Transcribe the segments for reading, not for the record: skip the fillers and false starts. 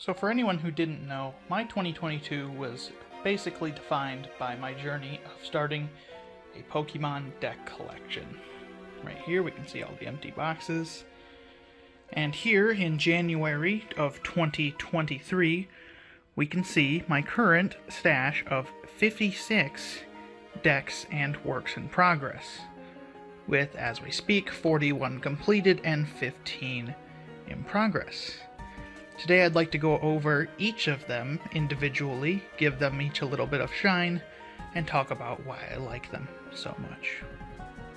So for anyone who didn't know, my 2022 was basically defined by my journey of starting a Pokemon deck collection. Right here we can see all the empty boxes. And here in January of 2023, we can see my current stash of 56 decks and works in progress, with, as we speak, 41 completed and 15 in progress. Today I'd like to go over each of them individually, give them each a little bit of shine, and talk about why I like them so much.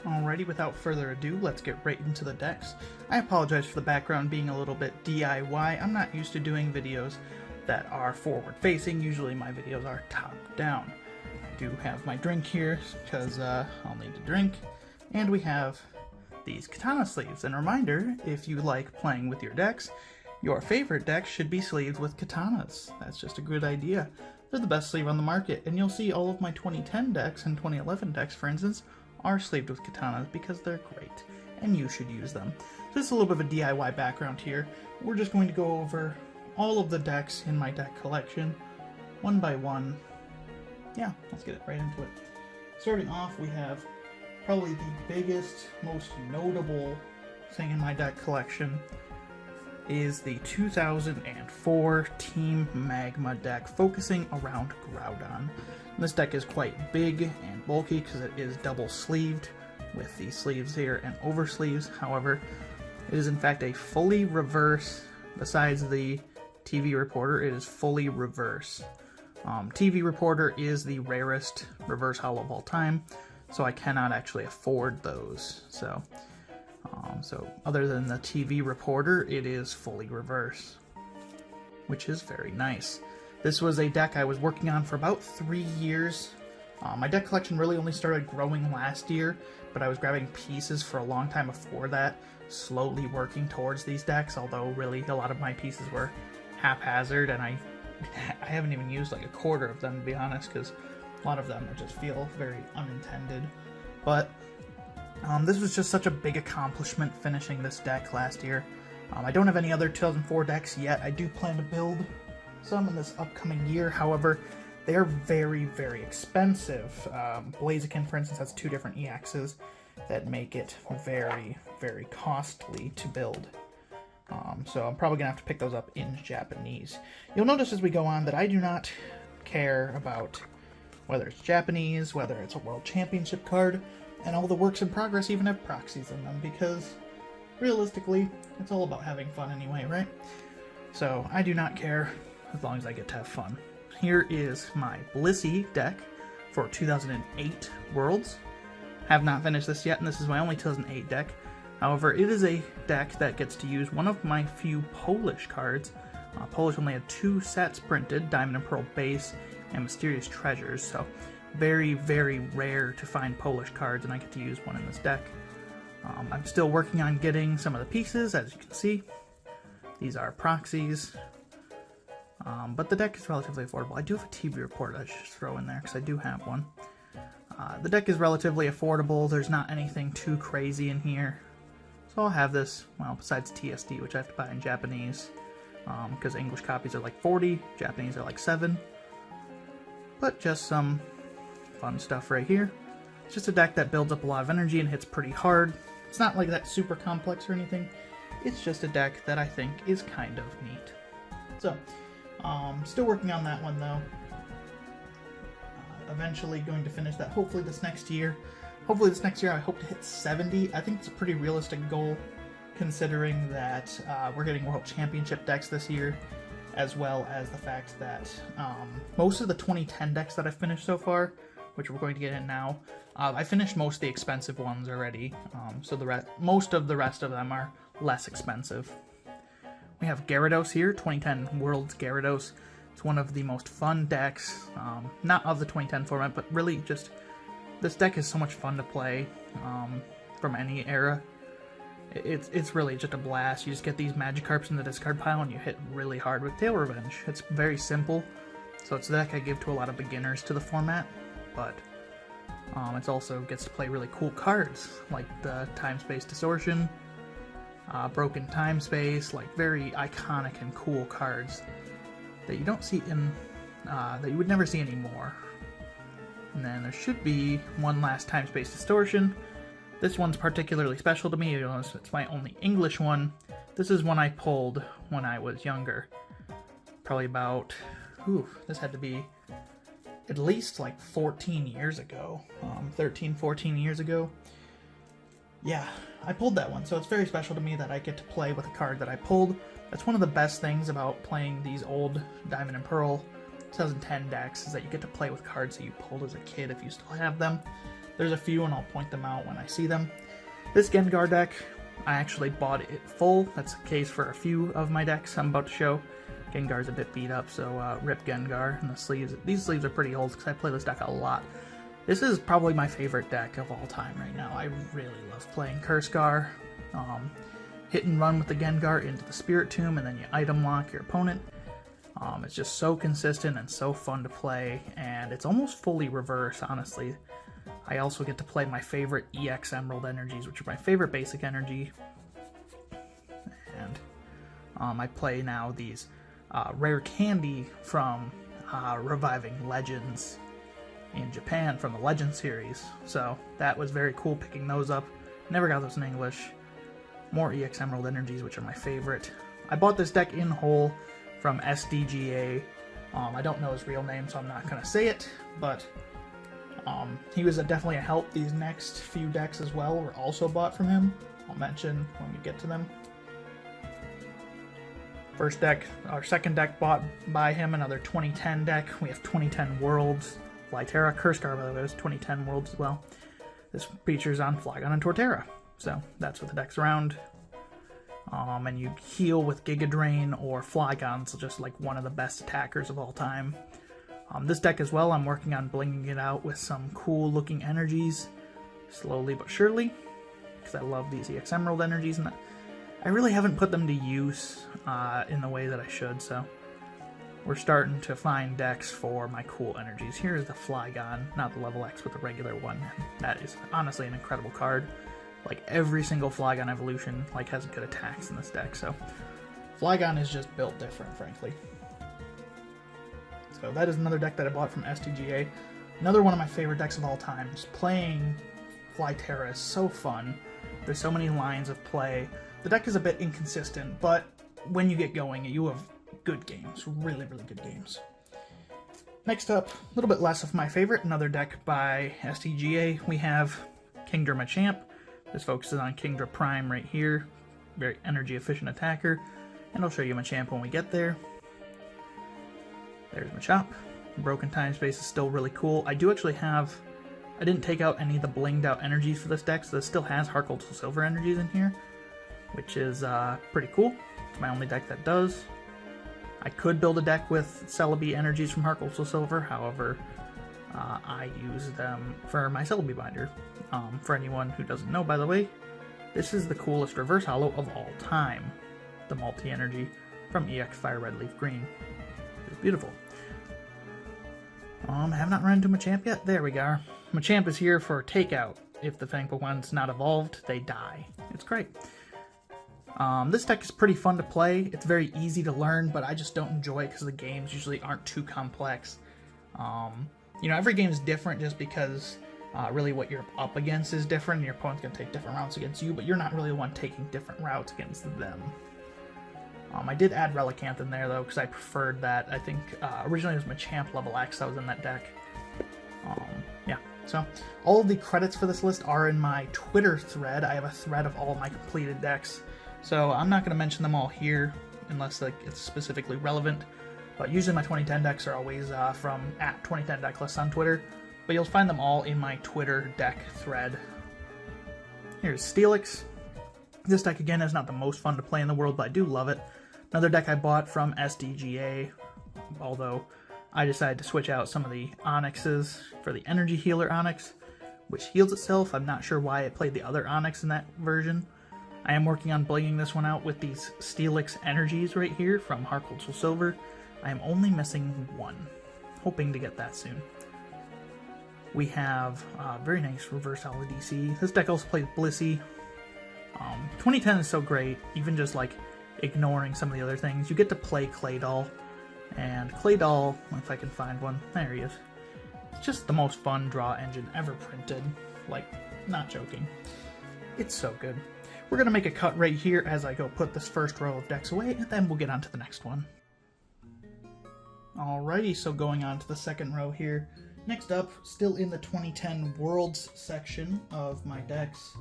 Alrighty, without further ado, let's get right into the decks. I apologize for the background being a little bit DIY. I'm not used to doing videos that are forward-facing. Usually my videos are top-down. I do have my drink here, because I'll need to drink. And we have these katana sleeves. And a reminder, if you like playing with your decks, your favorite decks should be sleeved with katanas. That's just a good idea. They're the best sleeve on the market, and you'll see all of my 2010 decks and 2011 decks, for instance, are sleeved with katanas because they're great, and you should use them. So just a little bit of a DIY background here. We're just going to go over all of the decks in my deck collection, one by one. Yeah, let's get right into it. Starting off, we have probably the biggest, most notable thing in my deck collection is the 2004 Team Magma deck, focusing around Groudon. This deck is quite big and bulky because it is double sleeved with the sleeves here and over sleeves. However, it is in fact a fully reverse. Besides the TV Reporter, it is fully reverse. TV Reporter is the rarest reverse holo of all time, so I cannot actually afford those. So other than the TV Reporter, it is fully reverse, which is very nice. This was a deck I was working on for about 3 years. My deck collection really only started growing last year, but I was grabbing pieces for a long time before that, slowly working towards these decks, although really a lot of my pieces were haphazard, and I haven't even used like a quarter of them, to be honest, because a lot of them just feel very unintended. But this was just such a big accomplishment finishing this deck last year. I don't have any other 2004 decks yet. I do plan to build some in this upcoming year. However, they are very, very expensive. Blaziken, for instance, has 2 different EXs that make it very, very costly to build. So I'm probably going to have to pick those up in Japanese. You'll notice as we go on that I do not care about whether it's Japanese, whether it's a World Championship card, and all the works in progress even have proxies in them, because realistically, it's all about having fun anyway, right? So I do not care as long as I get to have fun. Here is my Blissey deck for 2008 Worlds. Have not finished this yet, and this is my only 2008 deck. However, it is a deck that gets to use one of my few Polish cards. Polish only had 2 sets printed, Diamond and Pearl Base and Mysterious Treasures, so very, very rare to find Polish cards, and I get to use one in this deck. I'm still working on getting some of the pieces, as you can see. These are proxies, but the deck is relatively affordable. I do have a TV report I should throw in there, because I do have one. The deck is relatively affordable. There's not anything too crazy in here. So I'll have this, well, besides TSD, which I have to buy in Japanese, because English copies are like 40, Japanese are like 7. But just some fun stuff right here. It's just a deck that builds up a lot of energy and hits pretty hard. It's not like that super complex or anything. It's just a deck that I think is kind of neat. So, still working on that one though. Eventually going to finish that, hopefully this next year. Hopefully this next year I hope to hit 70. I think it's a pretty realistic goal, considering that we're getting World Championship decks this year, as well as the fact that most of the 2010 decks that I've finished so far, which we're going to get in now, I finished most of the expensive ones already, so most of the rest of them are less expensive. We have Gyarados here, 2010 World's Gyarados. It's one of the most fun decks, not of the 2010 format, but really just, this deck is so much fun to play from any era. It's really just a blast. You just get these Magikarps in the discard pile and you hit really hard with Tail Revenge. It's very simple, so it's a deck I give to a lot of beginners to the format, but it also gets to play really cool cards, like the Time Space Distortion, Broken Time Space, like very iconic and cool cards that you don't see in, that you would never see anymore. And then there should be one last time-space distortion. This one's particularly special to me, you know, it's my only English one. This is one I pulled when I was younger. Probably about, this had to be at least like 14 years ago. 13, 14 years ago. Yeah, I pulled that one, so it's very special to me that I get to play with a card that I pulled. That's one of the best things about playing these old Diamond and Pearl 2010 decks, is that you get to play with cards that you pulled as a kid if you still have them. There's a few, and I'll point them out when I see them. This Gengar deck, I actually bought it full. That's the case for a few of my decks I'm about to show. Gengar's a bit beat up, so rip Gengar. And the sleeves, these sleeves are pretty old because I play this deck a lot. This is probably my favorite deck of all time right now. I really love playing Cursegar. Hit and run with the Gengar into the Spirit Tomb, and then you item lock your opponent. It's just so consistent and so fun to play, and it's almost fully reverse, honestly. I also get to play my favorite EX Emerald energies, which are my favorite basic energy. And I play now these rare candy from Reviving Legends in Japan from the Legend series. So that was very cool picking those up. Never got those in English. More EX Emerald energies, which are my favorite. I bought this deck in whole from SDGA. I don't know his real name, so I'm not going to say it, but he was definitely a help. These next few decks as well were also bought from him. I'll mention when we get to them. First deck, our second deck bought by him, another 2010 deck. We have 2010 Worlds. Flyterra, Cursegar, by the way, was 2010 Worlds as well. This features on Flygon and Torterra. So that's what the deck's around. And you heal with Giga Drain or Flygon, so just like one of the best attackers of all time. This deck as well, I'm working on blinging it out with some cool looking energies, slowly but surely, because I love these EX Emerald energies, and I really haven't put them to use in the way that I should, so we're starting to find decks for my cool energies. Here's the Flygon, not the level X, but the regular one. That is honestly an incredible card. Like every single Flygon evolution has good attacks in this deck, so Flygon is just built different, frankly. So that is another deck that I bought from STGA. Another one of my favorite decks of all time. Just playing Flyterra is so fun. There's so many lines of play. The deck is a bit inconsistent, but when you get going, you have good games. Really, really good games. Next up, a little bit less of my favorite, another deck by STGA. We have Kingdra Machamp. This focuses on Kingdra Prime right here. Very energy efficient attacker. And I'll show you Machamp when we get there. There's Machamp. Broken Time Space is still really cool. I do actually have... I didn't take out any of the blinged out energies for this deck, so this still has Heart Silver energies in here, which is pretty cool. It's my only deck that does. I could build a deck with Celebi energies from Heart Silver, however, I use them for my Celebi binder. For anyone who doesn't know, by the way, this is the coolest reverse holo of all time. The multi-energy from EX Fire Red Leaf Green. It's beautiful. I have not run into Machamp yet. There we go. Machamp is here for takeout. If the Fang Pokemon's not evolved, they die. It's great. This deck is pretty fun to play. It's very easy to learn, but I just don't enjoy it because the games usually aren't too complex. You know, every game is different just because really what you're up against is different, and your opponent's going to take different routes against you, but you're not really the one taking different routes against them. I did add Relicanth in there, though, because I preferred that. I think originally it was Machamp level X that was in that deck. Yeah, so all of the credits for this list are in my Twitter thread. I have a thread of all my completed decks, so I'm not going to mention them all here unless it's specifically relevant. But usually my 2010 decks are always from @2010decklist on Twitter, but you'll find them all in my Twitter deck thread. Here's Steelix. This deck, again, is not the most fun to play in the world, but I do love it. Another deck I bought from SDGA, although I decided to switch out some of the Onyxes for the Energy Healer Onyx, which heals itself. I'm not sure why it played the other Onyx in that version. I am working on blinging this one out with these Steelix energies right here from Heart Silver. I am only missing one, hoping to get that soon. We have very nice reverse holo DC. This deck also plays Blissey. 2010 is so great, even just like ignoring some of the other things. You get to play Claydol, And Claydol, if I can find one, there he is. It's just the most fun draw engine ever printed. Like, not joking. It's so good. We're going to make a cut right here as I go put this first row of decks away, and then we'll get on to the next one. Alrighty, so going on to the second row here. Next up, still in the 2010 Worlds section of my decks,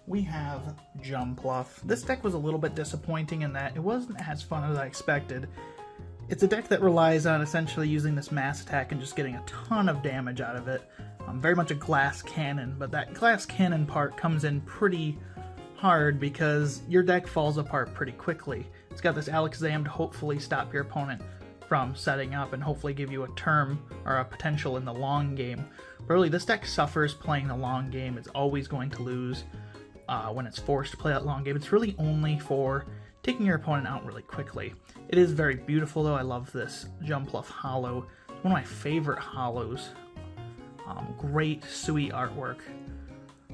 we have Jumpluff. This deck was a little bit disappointing in that it wasn't as fun as I expected. It's a deck that relies on essentially using this mass attack and just getting a ton of damage out of it. Very much a glass cannon, but that glass cannon part comes in pretty hard because your deck falls apart pretty quickly. It's got this Alakazam to hopefully stop your opponent from setting up and hopefully give you a term or a potential in the long game. But really, this deck suffers playing the long game. It's always going to lose when it's forced to play that long game. It's really only for taking your opponent out really quickly. It is very beautiful though. I love this Jumpluff holo. It's one of my favorite holos. Great, sweet artwork.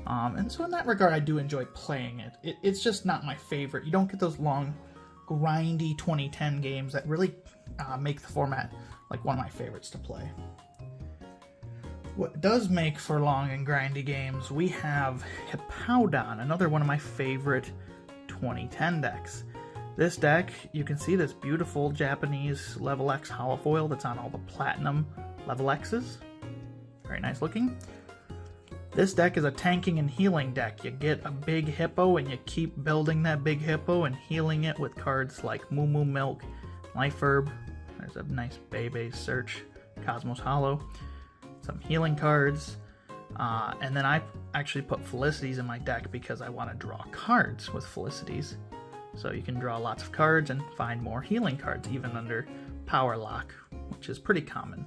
And so in that regard, I do enjoy playing it. It's just not my favorite. You don't get those long, grindy 2010 games that really make the format like one of my favorites to play. What does make for long and grindy games, we have Hippowdon, another one of my favorite 2010 decks. This deck, you can see this beautiful Japanese level X holofoil that's on all the platinum level X's. Very nice looking. This deck is a tanking and healing deck. You get a big hippo and you keep building that big hippo and healing it with cards like Moo Moo Milk, Life Herb. There's a nice Bebe Search, Cosmos Holo, some healing cards, and then I actually put Felicities in my deck because I want to draw cards with Felicities. So you can draw lots of cards and find more healing cards even under Power Lock, which is pretty common.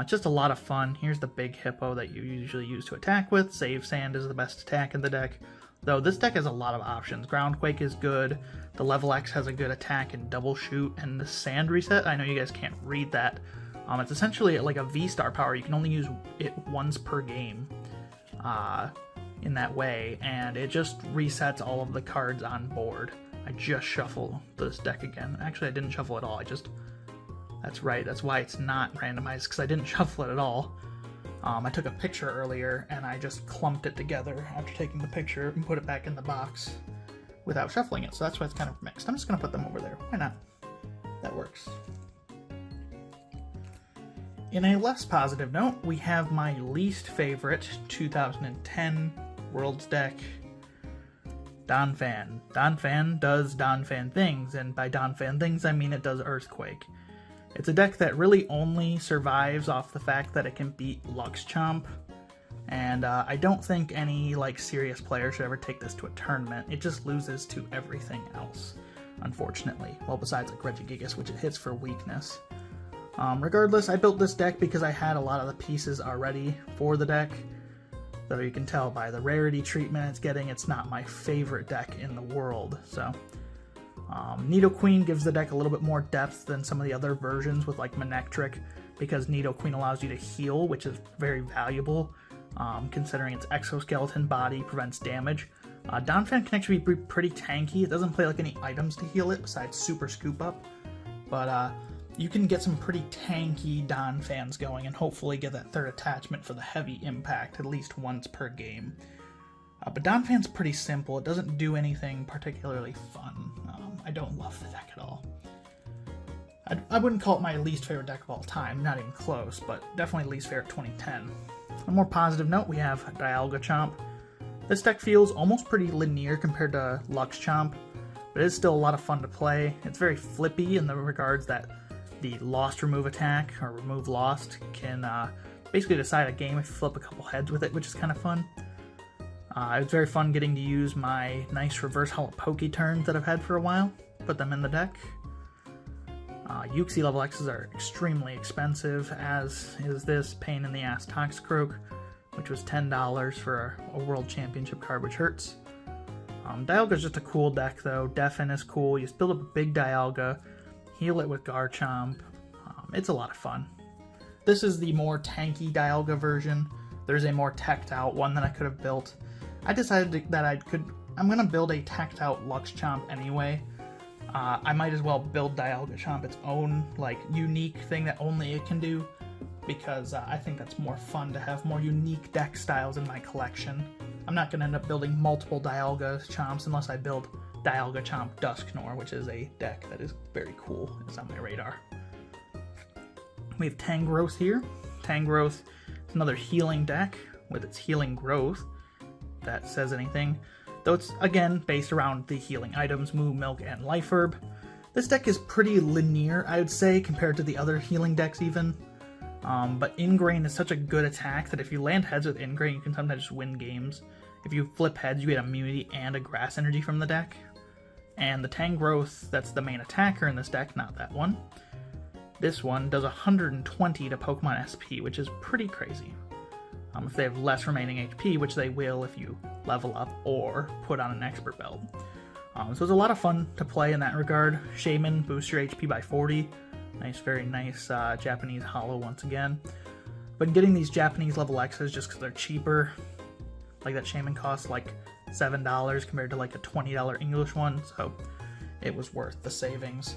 It's just a lot of fun. Here's the big hippo that you usually use to attack with. Save Sand is the best attack in the deck. Though this deck has a lot of options. Groundquake is good. The level X has a good attack and double shoot. And the Sand Reset, I know you guys can't read that. It's essentially like a V-Star power. You can only use it once per game in that way. And it just resets all of the cards on board. I just shuffle this deck again. Actually, I didn't shuffle at all. That's right, that's why it's not randomized, because I didn't shuffle it at all. I took a picture earlier, and I just clumped it together after taking the picture and put it back in the box without shuffling it, so that's why it's kind of mixed. I'm just going to put them over there. Why not? That works. In a less positive note, we have my least favorite 2010 Worlds deck, Donphan. Donphan does Donphan things, and by Donphan things, I mean it does Earthquake. It's a deck that really only survives off the fact that it can beat Luxchomp, and I don't think any serious player should ever take this to a tournament. It just loses to everything else, unfortunately. Well, besides Regigigas, which it hits for weakness. Regardless, I built this deck because I had a lot of the pieces already for the deck. Though you can tell by the rarity treatment it's getting, it's not my favorite deck in the world, so... Nidoqueen gives the deck a little bit more depth than some of the other versions with Manectric, because Nidoqueen allows you to heal, which is very valuable, considering its exoskeleton body prevents damage. Donphan can actually be pretty tanky. It doesn't play any items to heal it besides Super Scoop Up, but you can get some pretty tanky Donphans going and hopefully get that third attachment for the heavy impact at least once per game. But Donphan's pretty simple. It doesn't do anything particularly fun. I don't love the deck at all. I wouldn't call it my least favorite deck of all time, not even close, but definitely least favorite 2010. On a more positive note, we have Dialga Chomp. This deck feels almost pretty linear compared to Luxchomp, but it is still a lot of fun to play. It's very flippy in the regards that the Lost Remove attack, or Remove Lost, can basically decide a game if you flip a couple heads with it, which is kind of fun. It was very fun getting to use my nice reverse holo Poke turns that I've had for a while, put them in the deck. Uxie level X's are extremely expensive, as is this pain in the ass Toxicroak, which was $10 for a World Championship card, which hurts. Dialga's just a cool deck though. Deafen is cool. You just build up a big Dialga, heal it with Garchomp. It's a lot of fun. This is the more tanky Dialga version. There's a more teched out one that I could have built. I decided that I'm going to build a teched out Luxchomp anyway, I might as well build Dialga Chomp its own, like, unique thing that only it can do, because I think that's more fun to have more unique deck styles in my collection. I'm not going to end up building multiple Dialga Chomps unless I build Dialga Chomp Dusknoir, which is a deck that is very cool. It's on my radar. We have Tangrowth here. Tangrowth is another healing deck with its healing growth. If that says anything. Though it's, again, based around the healing items, Moo, Milk, and Life Herb. This deck is pretty linear, I would say, compared to the other healing decks even. But Ingrain is such a good attack that if you land heads with Ingrain, you can sometimes just win games. If you flip heads, you get immunity and a grass energy from the deck. And the Tangrowth, that's the main attacker in this deck, not that one. This one does 120 to Pokemon SP, which is pretty crazy. If they have less remaining HP, which they will if you level up or put on an expert belt. So it's a lot of fun to play in that regard. Shaman boosts your HP by 40. Nice, very nice Japanese holo once again. But getting these Japanese level X's just because they're cheaper, like that Shaman costs like $7 compared to like a $20 English one, so it was worth the savings.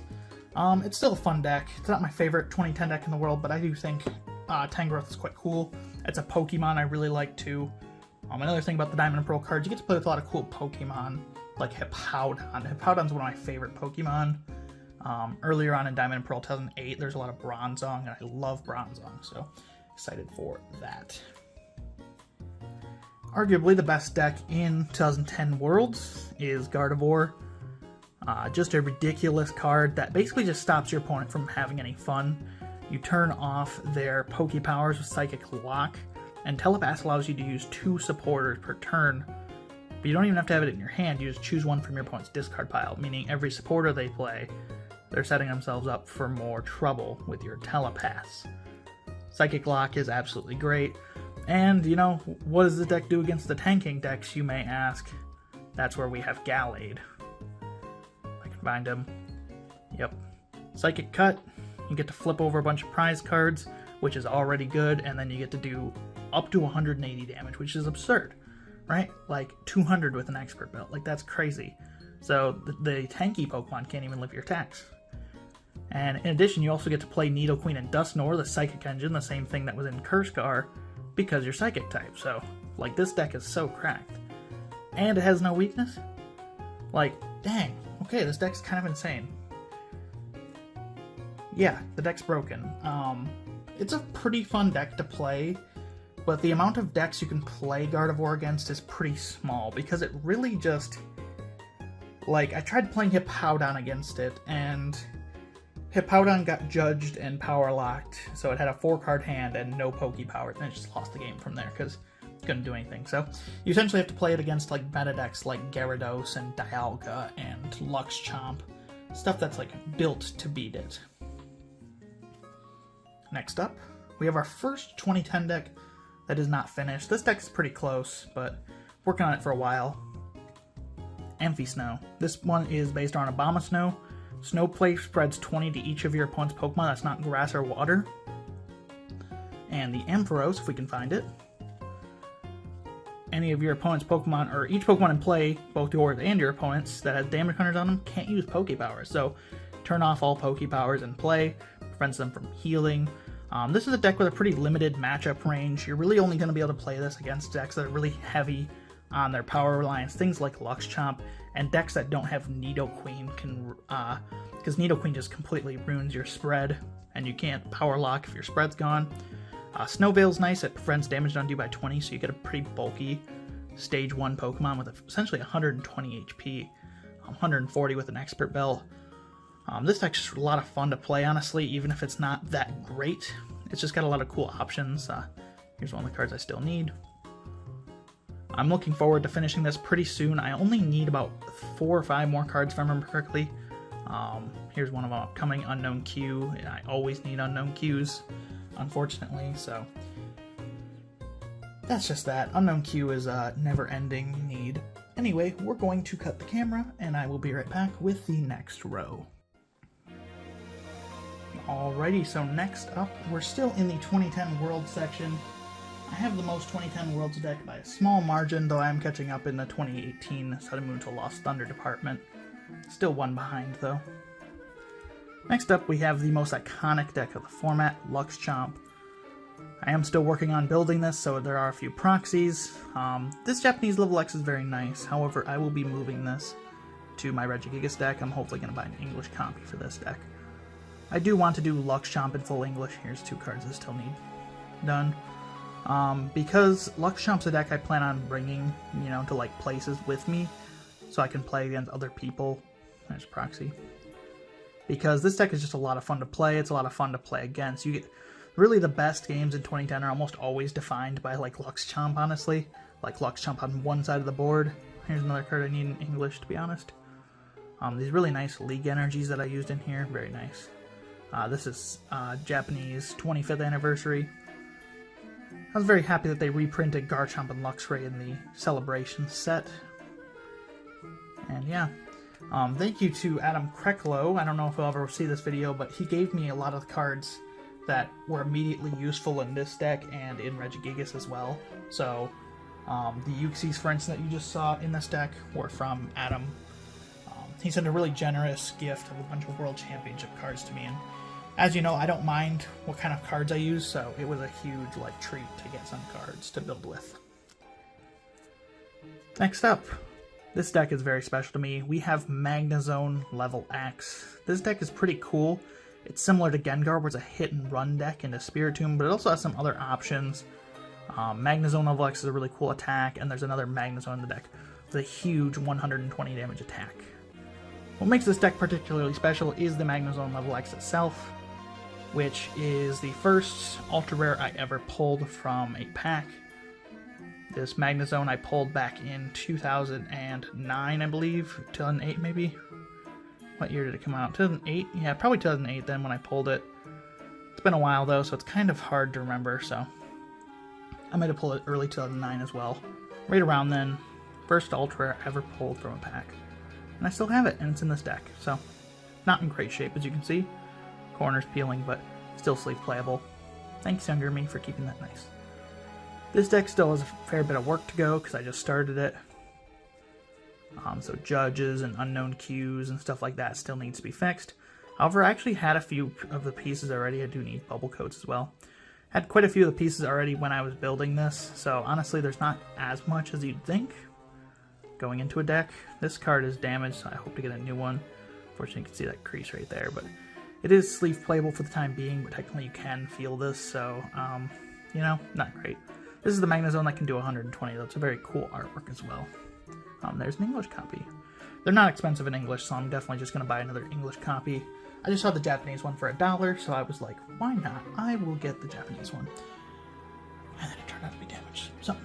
It's still a fun deck. It's not my favorite 2010 deck in the world, but I do think Tangrowth is quite cool. It's a Pokemon I really like too. Another thing about the Diamond and Pearl cards, you get to play with a lot of cool Pokemon, like Hippowdon. Hippowdon's one of my favorite Pokemon. Earlier on in Diamond and Pearl 2008, there's a lot of Bronzong, and I love Bronzong, so excited for that. Arguably the best deck in 2010 Worlds is Gardevoir. Just a ridiculous card that basically just stops your opponent from having any fun. You turn off their Poke Powers with Psychic Lock, and Telepath allows you to use 2 supporters per turn. But you don't even have to have it in your hand, you just choose one from your opponent's discard pile, meaning every supporter they play, they're setting themselves up for more trouble with your Telepaths. Psychic Lock is absolutely great. And, you know, what does the deck do against the tanking decks, you may ask? That's where we have Gallade. I can find him. Yep. Psychic Cut. You get to flip over a bunch of prize cards, which is already good, and then you get to do up to 180 damage, which is absurd, right? Like 200 with an expert belt. Like, that's crazy. So the tanky Pokemon can't even live your attacks. And in addition, you also get to play Nidoqueen and Dusknoir, the Psychic Engine, the same thing that was in Cursecar, because you're Psychic type. So, like, this deck is so cracked. And it has no weakness? Like, dang. Okay, this deck's kind of insane. Yeah, the deck's broken. It's a pretty fun deck to play, but the amount of decks you can play Gardevoir against is pretty small, because it really just... Like, I tried playing Hippowdon against it, and Hippowdon got judged and power locked, so it had a 4-card hand and no Poke Powers, and it just lost the game from there, because it couldn't do anything. So, you essentially have to play it against, like, meta decks like Gyarados and Dialga and Lux Chomp. Stuff that's, like, built to beat it. Next up, we have our first 2010 deck that is not finished. This deck is pretty close, but working on it for a while. Amphisnow. This one is based on Abomasnow. Snow Plate spreads 20 to each of your opponent's Pokemon that's not grass or water. And the Ampharos, if we can find it. Any of your opponent's Pokemon, or each Pokemon in play, both yours and your opponent's, that has damage counters on them, can't use Poke Powers. So turn off all Poke Powers in play, prevents them from healing. This is a deck with a pretty limited matchup range. You're really only going to be able to play this against decks that are really heavy on their power reliance, things like Lux Chomp, and decks that don't have Nidoqueen can, because Nidoqueen just completely ruins your spread, and you can't power lock if your spread's gone. Snowveil's nice, it prevents damage done to you by 20, so you get a pretty bulky Stage 1 Pokemon with essentially 120 HP, 140 with an Expert Belt. This deck's just a lot of fun to play, honestly, even if it's not that great. It's just got a lot of cool options. Here's one of the cards I still need. I'm looking forward to finishing this pretty soon. I only need about 4 or 5 more cards if I remember correctly. Here's one of them upcoming, Unknown Q. I always need Unknown Qs, unfortunately, so that's just that. Unknown Q is a never-ending need. Anyway, we're going to cut the camera, and I will be right back with the next row. Alrighty, so next up, we're still in the 2010 World section. I have the most 2010 Worlds deck by a small margin, though I am catching up in the 2018 Sun and Moon to Lost Thunder department. Still one behind, though. Next up, we have the most iconic deck of the format, Lux Chomp. I am still working on building this, so there are a few proxies. This Japanese level X is very nice. However, I will be moving this to my Regigigas deck. I'm hopefully going to buy an English copy for this deck. I do want to do Lux Chomp in full English. Here's 2 cards I still need done. Because Lux Chomp's a deck I plan on bringing, you know, to like places with me, so I can play against other people. There's proxy. Because this deck is just a lot of fun to play. It's a lot of fun to play against. You get really the best games in 2010 are almost always defined by like Lux Chomp, honestly. Like Lux Chomp on one side of the board. Here's another card I need in English, to be honest. These really nice League energies that I used in here. Very nice. This is Japanese 25th anniversary. I was very happy that they reprinted Garchomp and Luxray in the Celebration set. And yeah, thank you to Adam Kreklow. I don't know if he'll ever see this video, but he gave me a lot of cards that were immediately useful in this deck and in Regigigas as well. So the Uxies, for instance, that you just saw in this deck were from Adam. He sent a really generous gift of a bunch of World Championship cards to me, and as you know, I don't mind what kind of cards I use, so it was a huge treat to get some cards to build with. Next up, this deck is very special to me. We have Magnezone level X. This deck is pretty cool. It's similar to Gengar, where it's a hit and run deck into Spiritomb, but it also has some other options. Magnezone level X is a really cool attack, and there's another Magnezone in the deck with a huge 120 damage attack. What makes this deck particularly special is the Magnezone level X itself, which is the first ultra rare I ever pulled from a pack. This Magnezone I pulled back in 2009, I believe. 2008, maybe? What year did it come out? 2008? Yeah, probably 2008 then when I pulled it. It's been a while though, so it's kind of hard to remember, so I might have pulled it early 2009 as well. Right around then. First ultra rare I ever pulled from a pack. And I still have it, and it's in this deck, so not in great shape as you can see. Corners peeling, but still sleeve playable. Thanks, younger me, for keeping that nice. This deck still has a fair bit of work to go because I just started it. So judges and unknown cues and stuff like that still needs to be fixed. However, I actually had a few of the pieces already. I do need bubble coats as well. Had quite a few of the pieces already when I was building this, so honestly there's not as much as you'd think going into a deck. This card is damaged, so I hope to get a new one. Unfortunately, you can see that crease right there, but it is sleeve playable for the time being, but technically you can feel this, so, you know, not great. This is the Magnezone that can do 120, though. It's a very cool artwork as well. There's an English copy. They're not expensive in English, so I'm definitely just going to buy another English copy. I just saw the Japanese one for $1, so I was like, why not? I will get the Japanese one. And then it turned out to be damaged. So,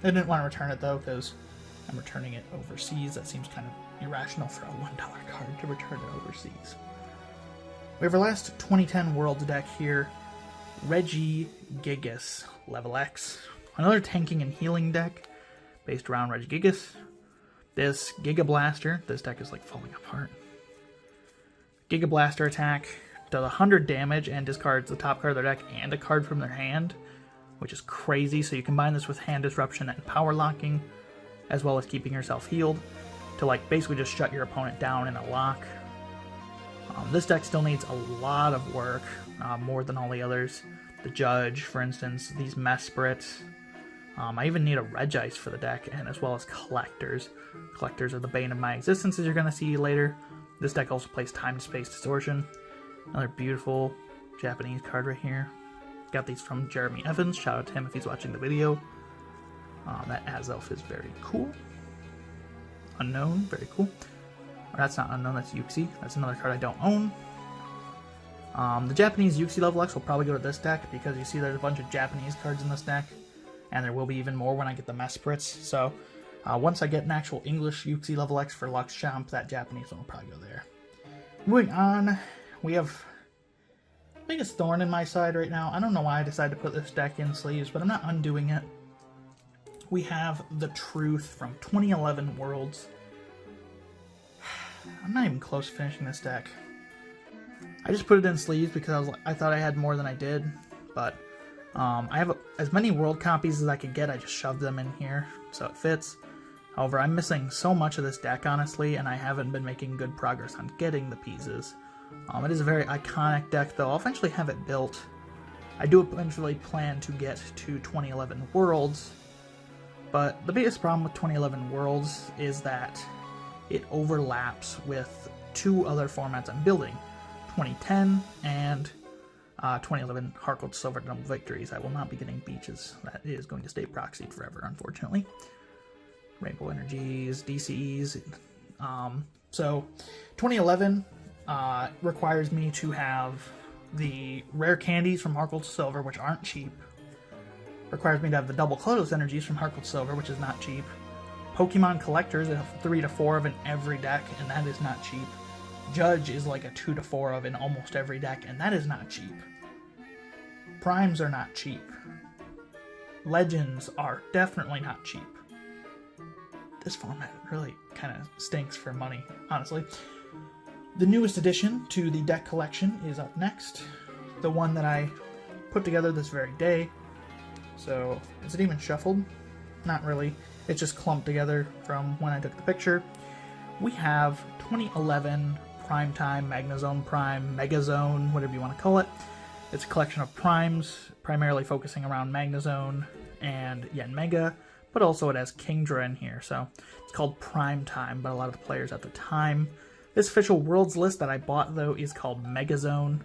I didn't want to return it, though, because I'm returning it overseas. That seems kind of irrational for a $1 card to return it overseas. We have our last 2010 Worlds deck here, Regigigas level X. Another tanking and healing deck based around Regigigas. This Giga Blaster, this deck is like falling apart. Giga Blaster attack does 100 damage and discards the top card of their deck and a card from their hand, which is crazy. So you combine this with Hand Disruption and Power Locking, as well as keeping yourself healed, to like basically just shut your opponent down in a lock. This deck still needs a lot of work, more than all the others. The Judge, for instance, these Mesprits. I even need a Regice for the deck, and as well as Collectors. Collectors are the bane of my existence, as you're going to see later. This deck also plays Time Space Distortion. Another beautiful Japanese card right here. Got these from Jeremy Evans. Shout out to him if he's watching the video. That Azelf is very cool. Unknown, very cool. Or that's not Unknown, that's Uxie. That's another card I don't own. The Japanese Uxie level X will probably go to this deck because you see there's a bunch of Japanese cards in this deck. And there will be even more when I get the Mesprits. So once I get an actual English Uxie level X for Lux Chomp, that Japanese one will probably go there. Moving on, we have the biggest thorn in my side right now. I don't know why I decided to put this deck in sleeves, but I'm not undoing it. We have the Truth from 2011 Worlds. I'm not even close to finishing this deck. I just put it in sleeves because I thought I had more than I did, but I have as many world copies as I could get. I just shoved them in here so it fits. However, I'm missing so much of this deck, honestly, and I haven't been making good progress on getting the pieces. It is a very iconic deck, though. I'll eventually have it built. I do eventually plan to get to 2011 Worlds, but the biggest problem with 2011 Worlds is that it overlaps with two other formats I'm building, 2010 and 2011 Heart Gold Silver Double Victories. I will not be getting Beaches. That is going to stay proxied forever, unfortunately. Rainbow Energies, DCEs. So 2011 requires me to have the rare candies from Heart Gold Silver, which aren't cheap. Requires me to have the double Clodos energies from Heart Gold Silver, which is not cheap. Pokemon collectors, I have 3 to 4 of in every deck, and that is not cheap. Judge is like a 2 to 4 of in almost every deck, and that is not cheap. Primes are not cheap. Legends are definitely not cheap. This format really kind of stinks for money, honestly. The newest addition to the deck collection is up next. The one that I put together this very day. So, is it even shuffled? Not really. It's just clumped together from when I took the picture. We have 2011 Primetime, Magnezone Prime, Megazone, whatever you want to call it. It's a collection of primes, primarily focusing around Magnezone and Yanmega, but also it has Kingdra in here, so it's called Primetime, but a lot of the players at the time. This official Worlds list that I bought, though, is called Megazone.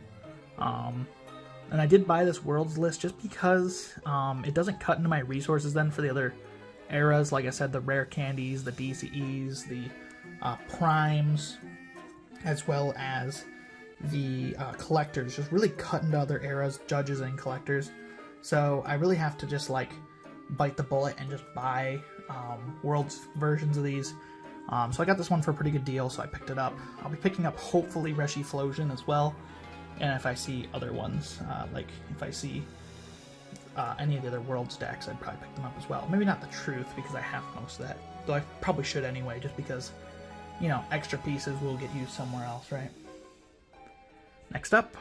And I did buy this Worlds list just because it doesn't cut into my resources then for the other eras. Like I said, the rare candies, the DCEs, the primes, as well as the collectors. Just really cut into other eras, judges and collectors. So I really have to just like bite the bullet and just buy Worlds versions of these. So I got this one for a pretty good deal, so I picked it up. I'll be picking up, hopefully, Reshiflosion as well. And if I see other ones, like if I see any of the other Worlds decks, I'd probably pick them up as well. Maybe not the Truth, because I have most of that. Though I probably should anyway, just because, you know, extra pieces will get used somewhere else, right? Next up,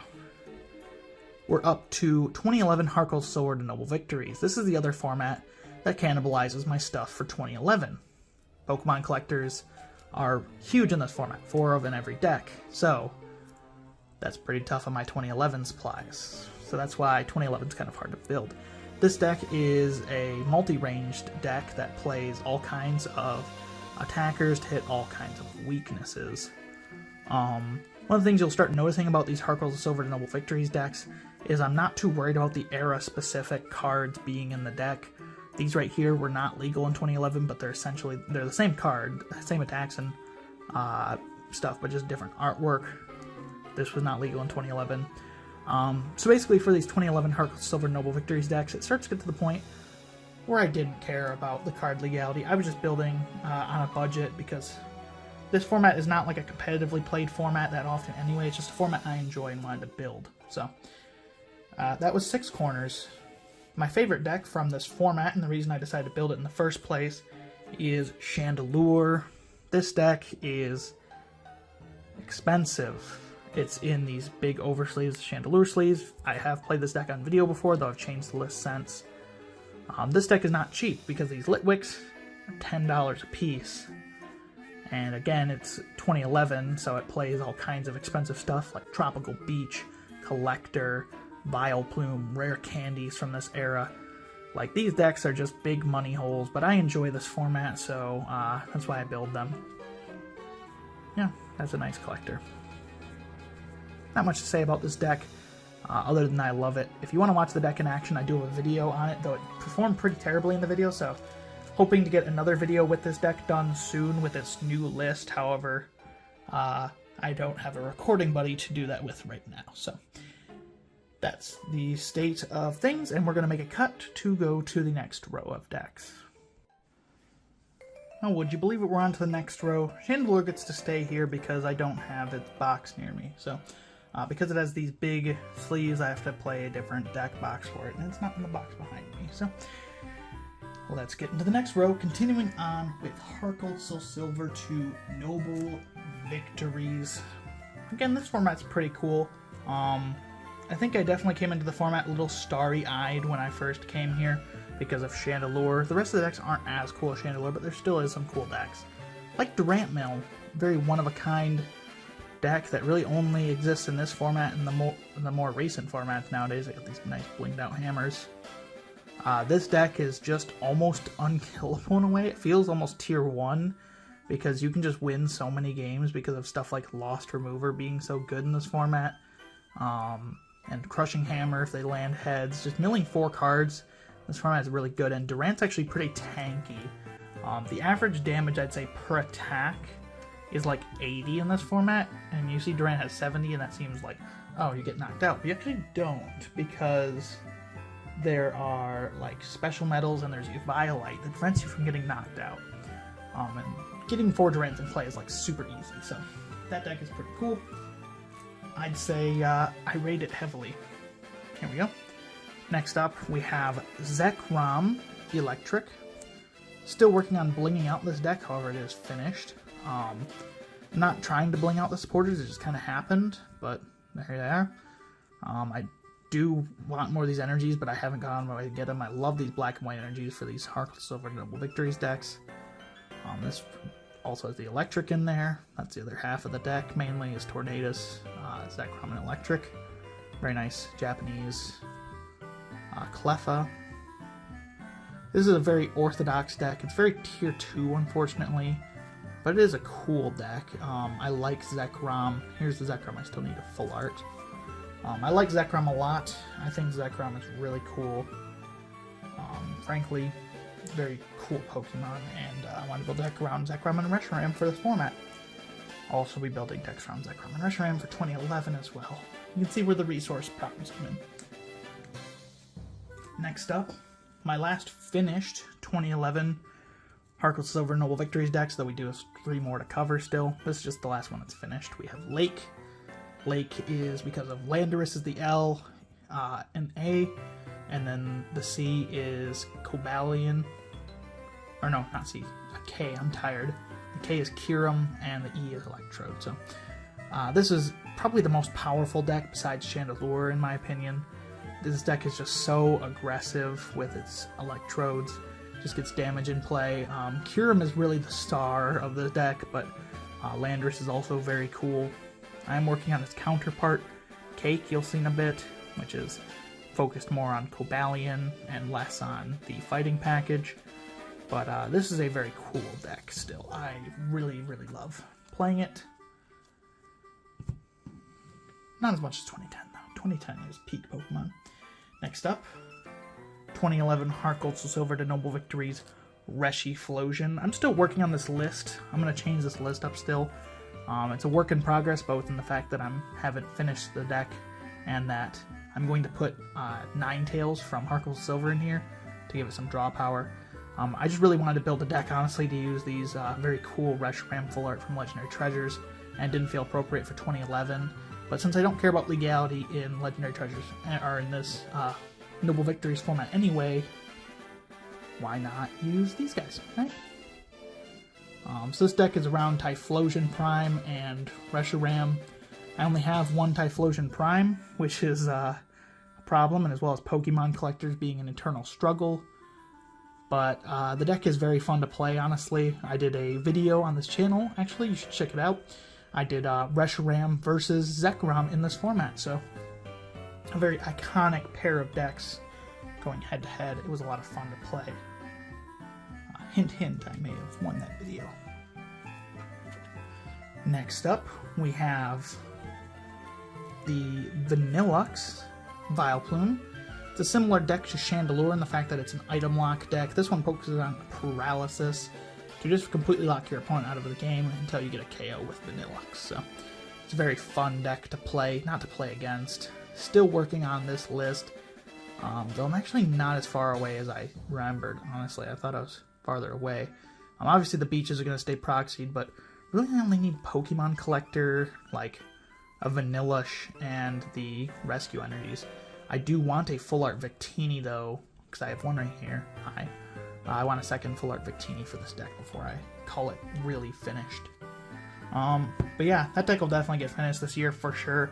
we're up to 2011 Heart Gold Sword and Noble Victories. This is the other format that cannibalizes my stuff for 2011. Pokemon collectors are huge in this format, 4 of in every deck, so that's pretty tough on my 2011 supplies. So that's why 2011 is kind of hard to build. This deck is a multi-ranged deck that plays all kinds of attackers to hit all kinds of weaknesses. One of the things you'll start noticing about these Heart Gold Silver and Noble Victories decks is I'm not too worried about the era-specific cards being in the deck. These right here were not legal in 2011, but they're the same card, same attacks and stuff, but just different artwork. This was not legal in 2011. So basically for these 2011 Heart Gold Silver Noble Victories decks, it starts to get to the point where I didn't care about the card legality. I was just building on a budget because this format is not like a competitively played format that often anyway. It's just a format I enjoy and wanted to build. So that was 6 corners. My favorite deck from this format, and the reason I decided to build it in the first place, is Chandelure. This deck is expensive. It's in these big oversleeves, Chandelure sleeves. I have played this deck on video before, though I've changed the list since. This deck is not cheap because these Litwicks are $10 a piece. And again, it's 2011, so it plays all kinds of expensive stuff like Tropical Beach, Collector, Vileplume, rare candies from this era. Like, these decks are just big money holes, but I enjoy this format, so that's why I build them. Yeah, that's a nice collector. Not much to say about this deck, other than I love it. If you want to watch the deck in action, I do have a video on it, though it performed pretty terribly in the video, so hoping to get another video with this deck done soon with its new list. However, I don't have a recording buddy to do that with right now, so that's the state of things, and we're going to make a cut to go to the next row of decks. Oh, would you believe it, we're on to the next row. Chandelure gets to stay here because I don't have its box near me, so because it has these big sleeves, I have to play a different deck box for it, and it's not in the box behind me, so let's get into the next row, continuing on with Heart Gold Silver to Noble Victories. Again, this format's pretty cool. I think I definitely came into the format a little starry-eyed when I first came here because of Chandelure. The rest of the decks aren't as cool as Chandelure, but there still is some cool decks. Like Durant Mill, very one-of-a-kind deck that really only exists in this format and the more recent formats nowadays. They got these nice blinged-out hammers. This deck is just almost unkillable in a way. It feels almost tier 1 because you can just win so many games because of stuff like Lost Remover being so good in this format. And Crushing Hammer if they land heads. Just milling 4 cards. This format is really good, and Durant's actually pretty tanky. The average damage, I'd say, per attack is like 80 in this format, and you see Durant has 70, and that seems like, oh, you get knocked out. But you actually don't, because there are like special metals and there's Eviolite that prevents you from getting knocked out. And getting 4 Durants in play is like super easy, so that deck is pretty cool. I'd say I rate it heavily. Here we go. Next up, we have Zekrom Electric. Still working on blinging out this deck, however it is finished. I'm not trying to bling out the supporters, it just kind of happened, but there they are. I do want more of these energies, but I haven't gone my way to get them. I love these black and white energies for these Heartless Silver Noble Victories decks. This also has the electric in there. That's the other half of the deck, mainly is Tornadus, Zekrom and Electric. Very nice Japanese Cleffa. This is a very orthodox deck. It's very tier 2, unfortunately, but it is a cool deck. I like Zekrom. Here's the Zekrom. I still need a full art. I like Zekrom a lot. I think Zekrom is really cool. Frankly, very cool Pokemon, and I want to build a deck around Zekrom and Reshiram for this format. I'll also be building decks around Zekrom and Reshiram for 2011 as well. You can see where the resource problems come in. Next up, my last finished 2011 Heartless Silver Noble Victories decks, though we do have 3 more to cover still. This is just the last one that's finished. We have Lake. Lake is because of Landorus is the L, and A, and then the C is Cobalion. Or no, not C, a K, I'm tired. The K is Kyurem, and the E is Electrode. So this is probably the most powerful deck besides Chandelure, in my opinion. This deck is just so aggressive with its Electrodes. Just gets damage in play. Kyurem is really the star of the deck, but Landorus is also very cool. I'm working on its counterpart, Cake, you'll see in a bit, which is focused more on Cobalion and less on the fighting package. But this is a very cool deck still. I really, really love playing it. Not as much as 2010, though. 2010 is peak Pokemon. Next up, 2011 Heart Gold Silver to Noble Victories Reshiflosion. I'm still working on this list. I'm going to change this list up still. It's a work in progress, both in the fact that I haven't finished the deck and that I'm going to put Ninetales from Heart Gold Silver in here to give it some draw power. I just really wanted to build a deck, honestly, to use these very cool Reshiram full art from Legendary Treasures, and it didn't feel appropriate for 2011. But since I don't care about legality in Legendary Treasures, or in this Noble Victories format anyway, why not use these guys, right? So this deck is around Typhlosion Prime and Reshiram. I only have one Typhlosion Prime, which is a problem, and as well as Pokemon collectors being an eternal struggle. But the deck is very fun to play, honestly. I did a video on this channel, actually, you should check it out. I did Reshiram versus Zekrom in this format, so a very iconic pair of decks going head to head. It was a lot of fun to play. Hint, hint, I may have won that video. Next up, we have the Vanillux Vileplume. It's a similar deck to Chandelure in the fact that it's an item lock deck. This one focuses on paralysis. You just completely lock your opponent out of the game until you get a KO with Vanillux. So it's a very fun deck to play, not to play against. Still working on this list, though I'm actually not as far away as I remembered, honestly. I thought I was farther away. Obviously the beaches are going to stay proxied, but really I only need Pokemon Collector, like a Vanillush, and the Rescue Energies. I do want a full art Victini though, because I have one right here. I want a second full art Victini for this deck before I call it really finished. But yeah, that deck will definitely get finished this year for sure.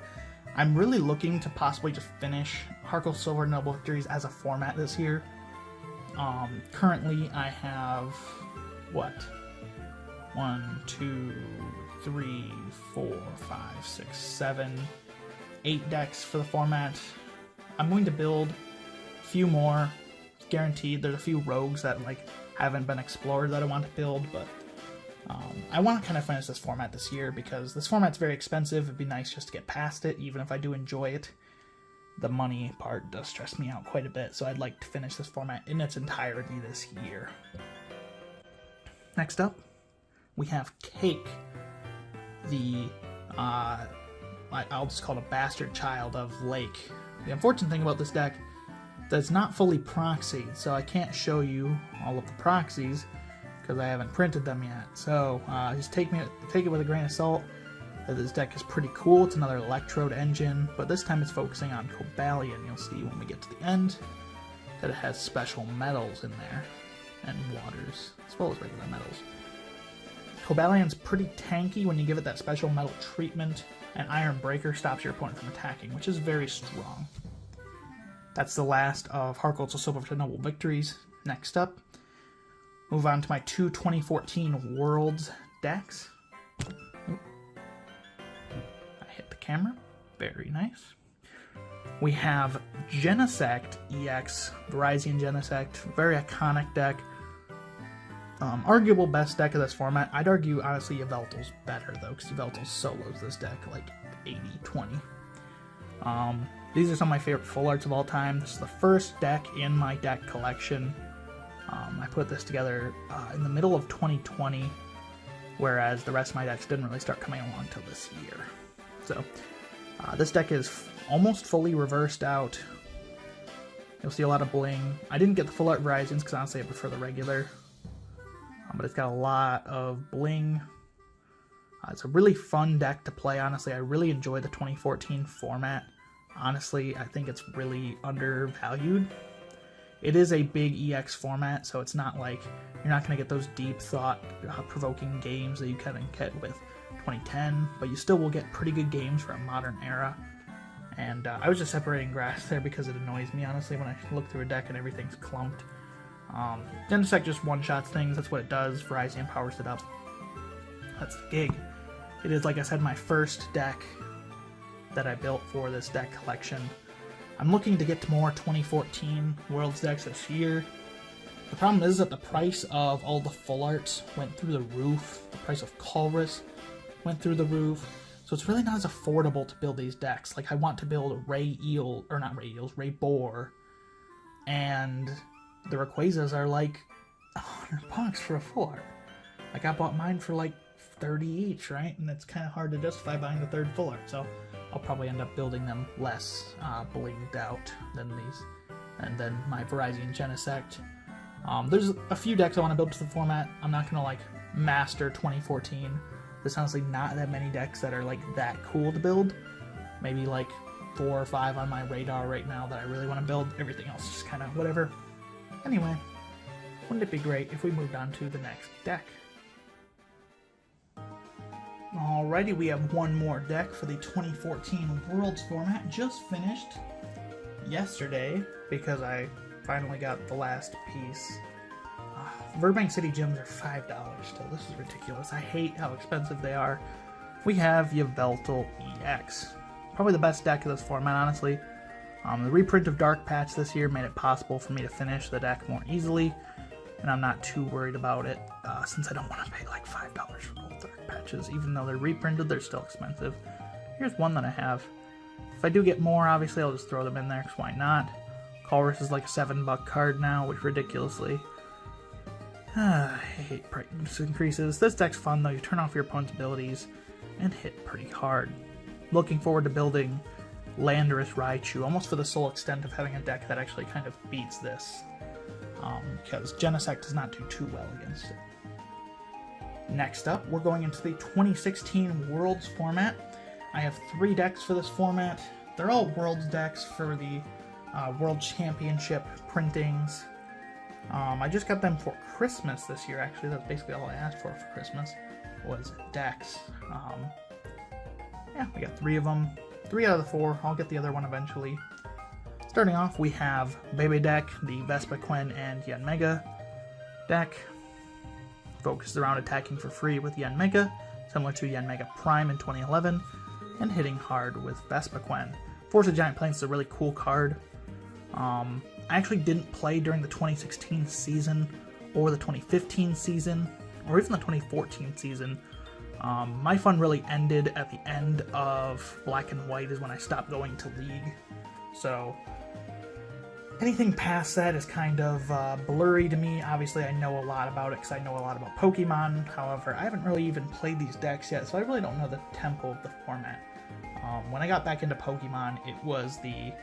I'm really looking to possibly just finish Heart Silver Noble Victories as a format this year. Currently I have, what? 1, 2, 3, 4, 5, 6, 7, 8 decks for the format. I'm going to build a few more, guaranteed. There's a few rogues that like haven't been explored that I want to build, but I want to kind of finish this format this year because this format's very expensive. It'd be nice just to get past it, even if I do enjoy it. The money part does stress me out quite a bit, so I'd like to finish this format in its entirety this year. Next up, we have Cake, the, I'll just call it a bastard child of Lake. The unfortunate thing about this deck is that it's not fully proxied, so I can't show you all of the proxies because I haven't printed them yet. So just take it with a grain of salt. This deck is pretty cool. It's another Electrode engine, but this time it's focusing on Cobalion. You'll see when we get to the end that it has special metals in there, and waters, as well as regular metals. Cobalion's pretty tanky when you give it that special metal treatment, and Iron Breaker stops your opponent from attacking, which is very strong. That's the last of Heart Gold Silver Noble Victories. Next up, move on to my 2 2014 Worlds decks. I hit the camera. Very nice. We have Genesect EX, Verizon Genesect, very iconic deck. Arguable best deck of this format. I'd argue, honestly, Yveltal's better, though, because Yveltal solos this deck like 80-20. These are some of my favorite full arts of all time. This is the first deck in my deck collection. I put this together in the middle of 2020, whereas the rest of my decks didn't really start coming along until this year. So, this deck is almost fully reversed out. You'll see a lot of bling. I didn't get the full art Verizons because honestly I prefer the regular. But it's got a lot of bling. It's a really fun deck to play, honestly. I really enjoy the 2014 format. Honestly, I think it's really undervalued. It is a big EX format, so it's not like you're not going to get those deep thought-provoking games that you kind of get with 2010, but you still will get pretty good games for a modern era. And I was just separating grass there because it annoys me, honestly, when I look through a deck and everything's clumped. Genesect just one-shots things, that's what it does. Verizon powers it up. That's the gig. It is, like I said, my first deck that I built for this deck collection. I'm looking to get to more 2014 Worlds decks this year. The problem is that the price of all the full arts went through the roof. The price of Colress went through the roof. So it's really not as affordable to build these decks. Like, I want to build Ray Eel, or not Ray Eels, Ray Boar. And the Rayquazas are like $100 for a full art. Like, I bought mine for like 30 each, right? And it's kind of hard to justify buying the third full art. So I'll probably end up building them less blinged out than these. And then my Verizon Genesect. There's a few decks I want to build to the format. I'm not going to like master 2014. There's honestly not that many decks that are like that cool to build. Maybe like 4 or 5 on my radar right now that I really want to build. Everything else is just kind of whatever. Anyway, wouldn't it be great if we moved on to the next deck? Alrighty, we have one more deck for the 2014 Worlds format. Just finished yesterday because I finally got the last piece. Burbank City Gyms are $5 still. This is ridiculous. I hate how expensive they are. We have Yveltal EX. Probably the best deck of this format, honestly. The reprint of Dark Patch this year made it possible for me to finish the deck more easily, and I'm not too worried about it since I don't want to pay like $5 for both Dark Patches. Even though they're reprinted, they're still expensive. Here's one that I have. If I do get more, obviously I'll just throw them in there, because why not? Colress is like a $7 card now, which ridiculously. I hate price increases. This deck's fun though. You turn off your opponent's abilities and hit pretty hard. Looking forward to building Landorus Raichu, almost for the sole extent of having a deck that actually kind of beats this. Because Genesect does not do too well against it. Next up, we're going into the 2016 Worlds format. I have 3 decks for this format. They're all Worlds decks for the World Championship printings. I just got them for Christmas this year, actually. That's basically all I asked for Christmas, was decks. Yeah, we got 3 of them. 3 out of the 4. I'll get the other one eventually. Starting off, we have Bebe deck, the Vespiquen and Yanmega deck. Focused around attacking for free with Yanmega, similar to Yanmega Prime in 2011, and hitting hard with Vespiquen. Force of Giant Plains is a really cool card. I actually didn't play during the 2016 season, or the 2015 season, or even the 2014 season. My fun really ended at the end of Black and White is when I stopped going to League. So anything past that is kind of blurry to me. Obviously, I know a lot about it because I know a lot about Pokemon. However, I haven't really even played these decks yet, so I really don't know the tempo of the format. When I got back into Pokemon, it was the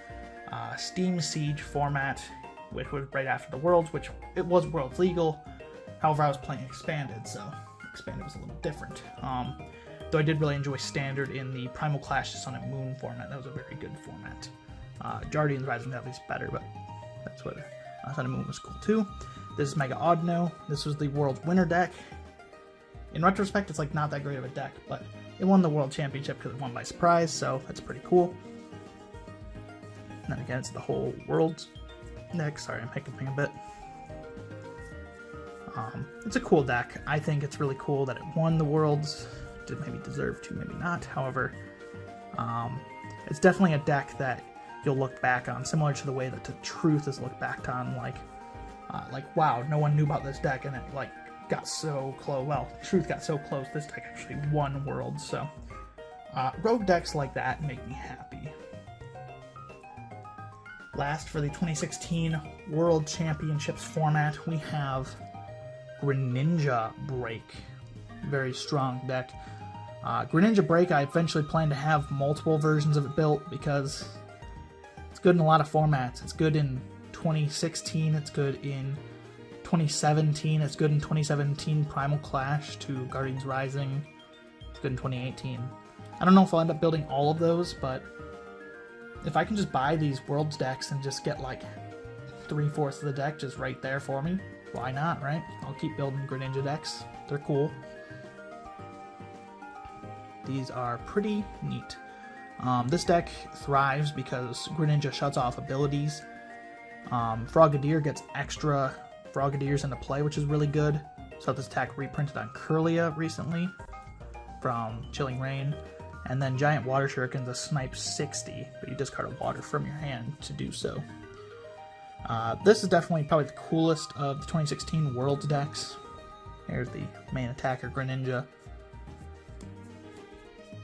Steam Siege format, which was right after the Worlds, which it was Worlds legal. However, I was playing Expanded, so Expanded was a little different. Though I did really enjoy Standard in the Primal Clash Sun and Moon format. That was a very good format. Guardians Rising is obviously better, but that's what Sun and Moon was cool too. This is Mega Audino. This was the World's Winner deck. In retrospect, it's like not that great of a deck, but it won the World Championship because it won by surprise, so that's pretty cool. And then again, it's the whole World's deck. Sorry, I'm hiccuping a bit. It's a cool deck. I think it's really cool that it won the Worlds. Did maybe deserve to, maybe not. However, it's definitely a deck that you'll look back on, similar to the way that the Truth is looked back on. Like wow, no one knew about this deck, and it like got so close. Well, Truth got so close. This deck actually won Worlds. So rogue decks like that make me happy. Last, for the 2016 World Championships format, we have Greninja Break. Very strong deck. Greninja Break, I eventually plan to have multiple versions of it built because it's good in a lot of formats. It's good in 2016, it's good in 2017, it's good in 2017 Primal Clash to Guardians Rising, it's good in 2018. I don't know if I'll end up building all of those, but if I can just buy these Worlds decks and just get like 3/4 of the deck just right there for me, why not, right? I'll keep building Greninja decks. They're cool. These are pretty neat. This deck thrives because Greninja shuts off abilities. Frogadier gets extra Frogadiers into play, which is really good. So this attack reprinted on Kirlia recently from Chilling Reign. And then Giant Water Shuriken's a snipe 60, but you discard a water from your hand to do so. This is definitely probably the coolest of the 2016 Worlds decks. Here's the main attacker, Greninja.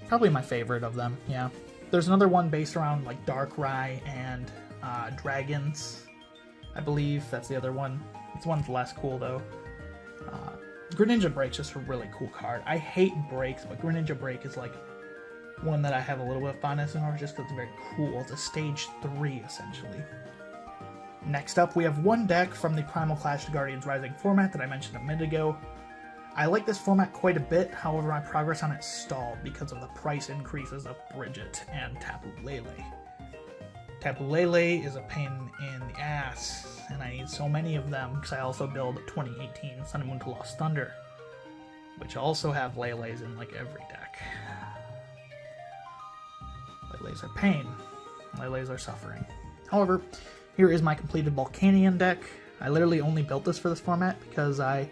Probably my favorite of them, yeah. There's another one based around like Darkrai and dragons. I believe that's the other one. This one's less cool though. Greninja Break's just a really cool card. I hate breaks, but Greninja Break is like one that I have a little bit of fondness for just because it's very cool. It's a stage 3 essentially. Next up, we have one deck from the Primal Clash to Guardians Rising format that I mentioned a minute ago. I like this format quite a bit, however my progress on it stalled because of the price increases of Bridget and Tapu Lele. Tapu Lele is a pain in the ass, and I need so many of them because I also build 2018 Sun and Moon to Lost Thunder, which also have Lele's in like every deck. Lele's are pain. Lele's are suffering. However, here is my completed Volcanion deck. I literally only built this for this format because I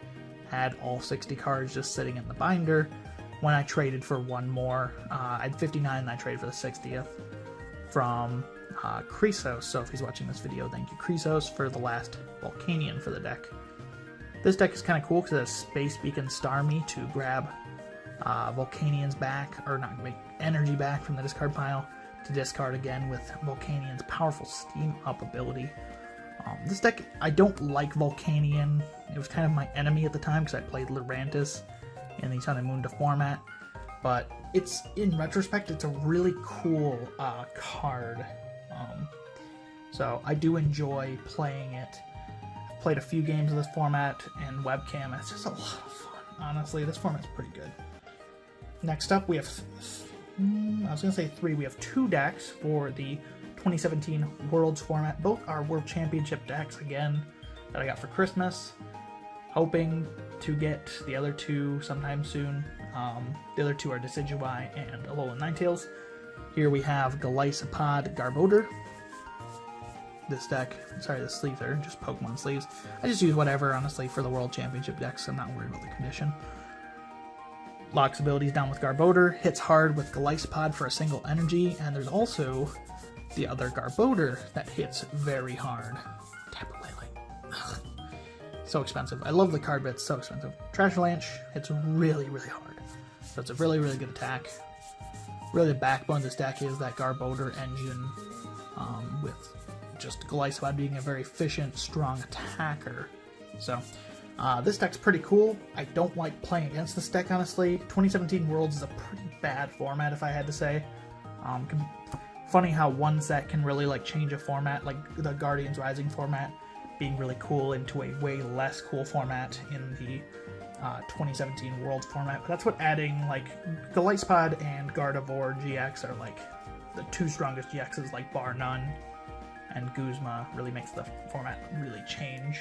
had all 60 cards just sitting in the binder when I traded for one more. I had 59 and I traded for the 60th from Krisos. So if he's watching this video, thank you Krisos for the last Volcanion for the deck. This deck is kind of cool because it has Space Beacon Starmie to grab Volcanions back, or not, energy back from the discard pile to discard again with Volcanion's powerful Steam Up ability. This deck, I don't like Volcanion. It was kind of my enemy at the time because I played Lurantis in the Sun and Moon format. But it's, in retrospect, it's a really cool card. So I do enjoy playing it. I've played a few games of this format in webcam. It's just a lot of fun. Honestly, this format's pretty good. Next up, we have, I was going to say 3. We have 2 decks for the 2017 Worlds format. Both are World Championship decks, again, that I got for Christmas. Hoping to get the other 2 sometime soon. The other 2 are Decidueye and Alolan Ninetales. Here we have Golisopod Garbodor. This deck, sorry, the sleeves are just Pokemon sleeves. I just use whatever, honestly, for the World Championship decks, so I'm not worried about the condition. Locks abilities down with Garbodor, hits hard with Golisopod for a single energy, and there's also the other Garbodor that hits very hard. Tapu Lele. Ugh. So expensive. I love the card, but it's so expensive. Trash Avalanche hits really, really hard. So it's a really, really good attack. Really, the backbone of this deck is that Garbodor engine, with just Golisopod being a very efficient, strong attacker. So, this deck's pretty cool. I don't like playing against this deck, honestly. 2017 Worlds is a pretty bad format, if I had to say. Funny how one set can really like change a format, like the Guardians Rising format being really cool into a way less cool format in the 2017 Worlds format. But that's what adding like Golisopod and Gardevoir GX are like the two strongest GXs, like bar none. And Guzma really makes the format really change.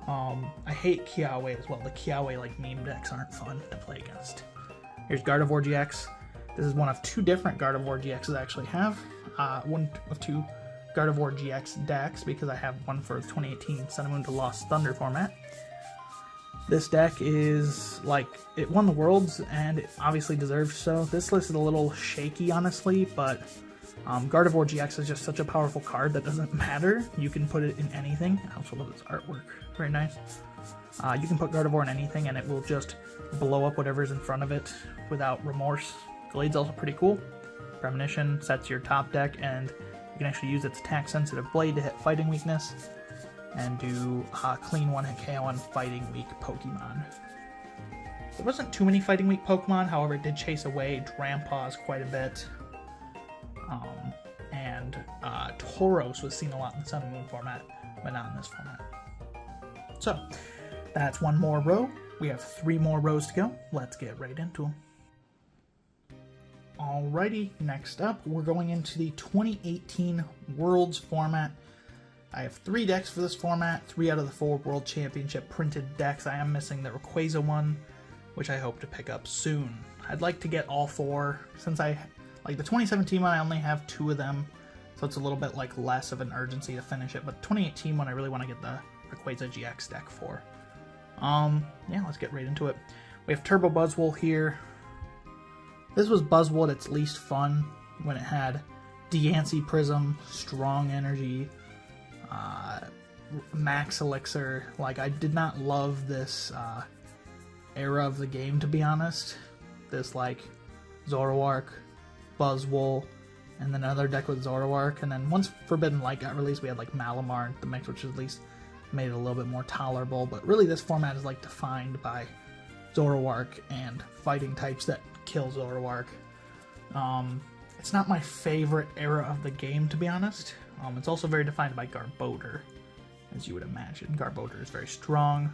I hate Kiawe as well. The Kiawe like meme decks aren't fun to play against. Here's Gardevoir GX. This is one of two different Gardevoir GXs I actually have. One of two Gardevoir GX decks, because I have one for the 2018 Sun and Moon to Lost Thunder format. This deck is like, it won the Worlds and it obviously deserves so. This list is a little shaky, honestly, but Gardevoir GX is just such a powerful card that doesn't matter. You can put it in anything. I also love this artwork. Very nice. You can put Gardevoir in anything and it will just blow up whatever's in front of it without remorse. Glade's also pretty cool. Premonition sets your top deck, and you can actually use its attack-sensitive blade to hit fighting weakness and do clean one-hit KO on fighting weak Pokemon. There wasn't too many fighting weak Pokemon, however it did chase away Drampaws quite a bit. And Tauros was seen a lot in the Sun and Moon format, but not in this format. So, that's one more row. We have 3 more rows to go. Let's get right into them. Alrighty, next up, we're going into the 2018 Worlds format. I have 3 decks for this format, 3 out of the 4 World Championship printed decks. I am missing the Rayquaza one, which I hope to pick up soon. I'd like to get all 4, since like the 2017 one, I only have 2 of them, so it's a little bit like less of an urgency to finish it, but 2018 one, I really want to get the Rayquaza GX deck for. Yeah, let's get right into it. We have Turbo Buzzwole here. This was Buzzwole at its least fun when it had Deancey Prism, Strong Energy, Max Elixir. Like, I did not love this era of the game, to be honest. This, like, Zoroark, Buzzwole, and then another deck with Zoroark. And then once Forbidden Light got released, we had, like, Malamar in the mix, which at least made it a little bit more tolerable. But really, this format is, like, defined by Zoroark and fighting types that kill Zoroark. It's not my favorite era of the game, to be honest. It's also very defined by Garbodor, as you would imagine. Garbodor is very strong.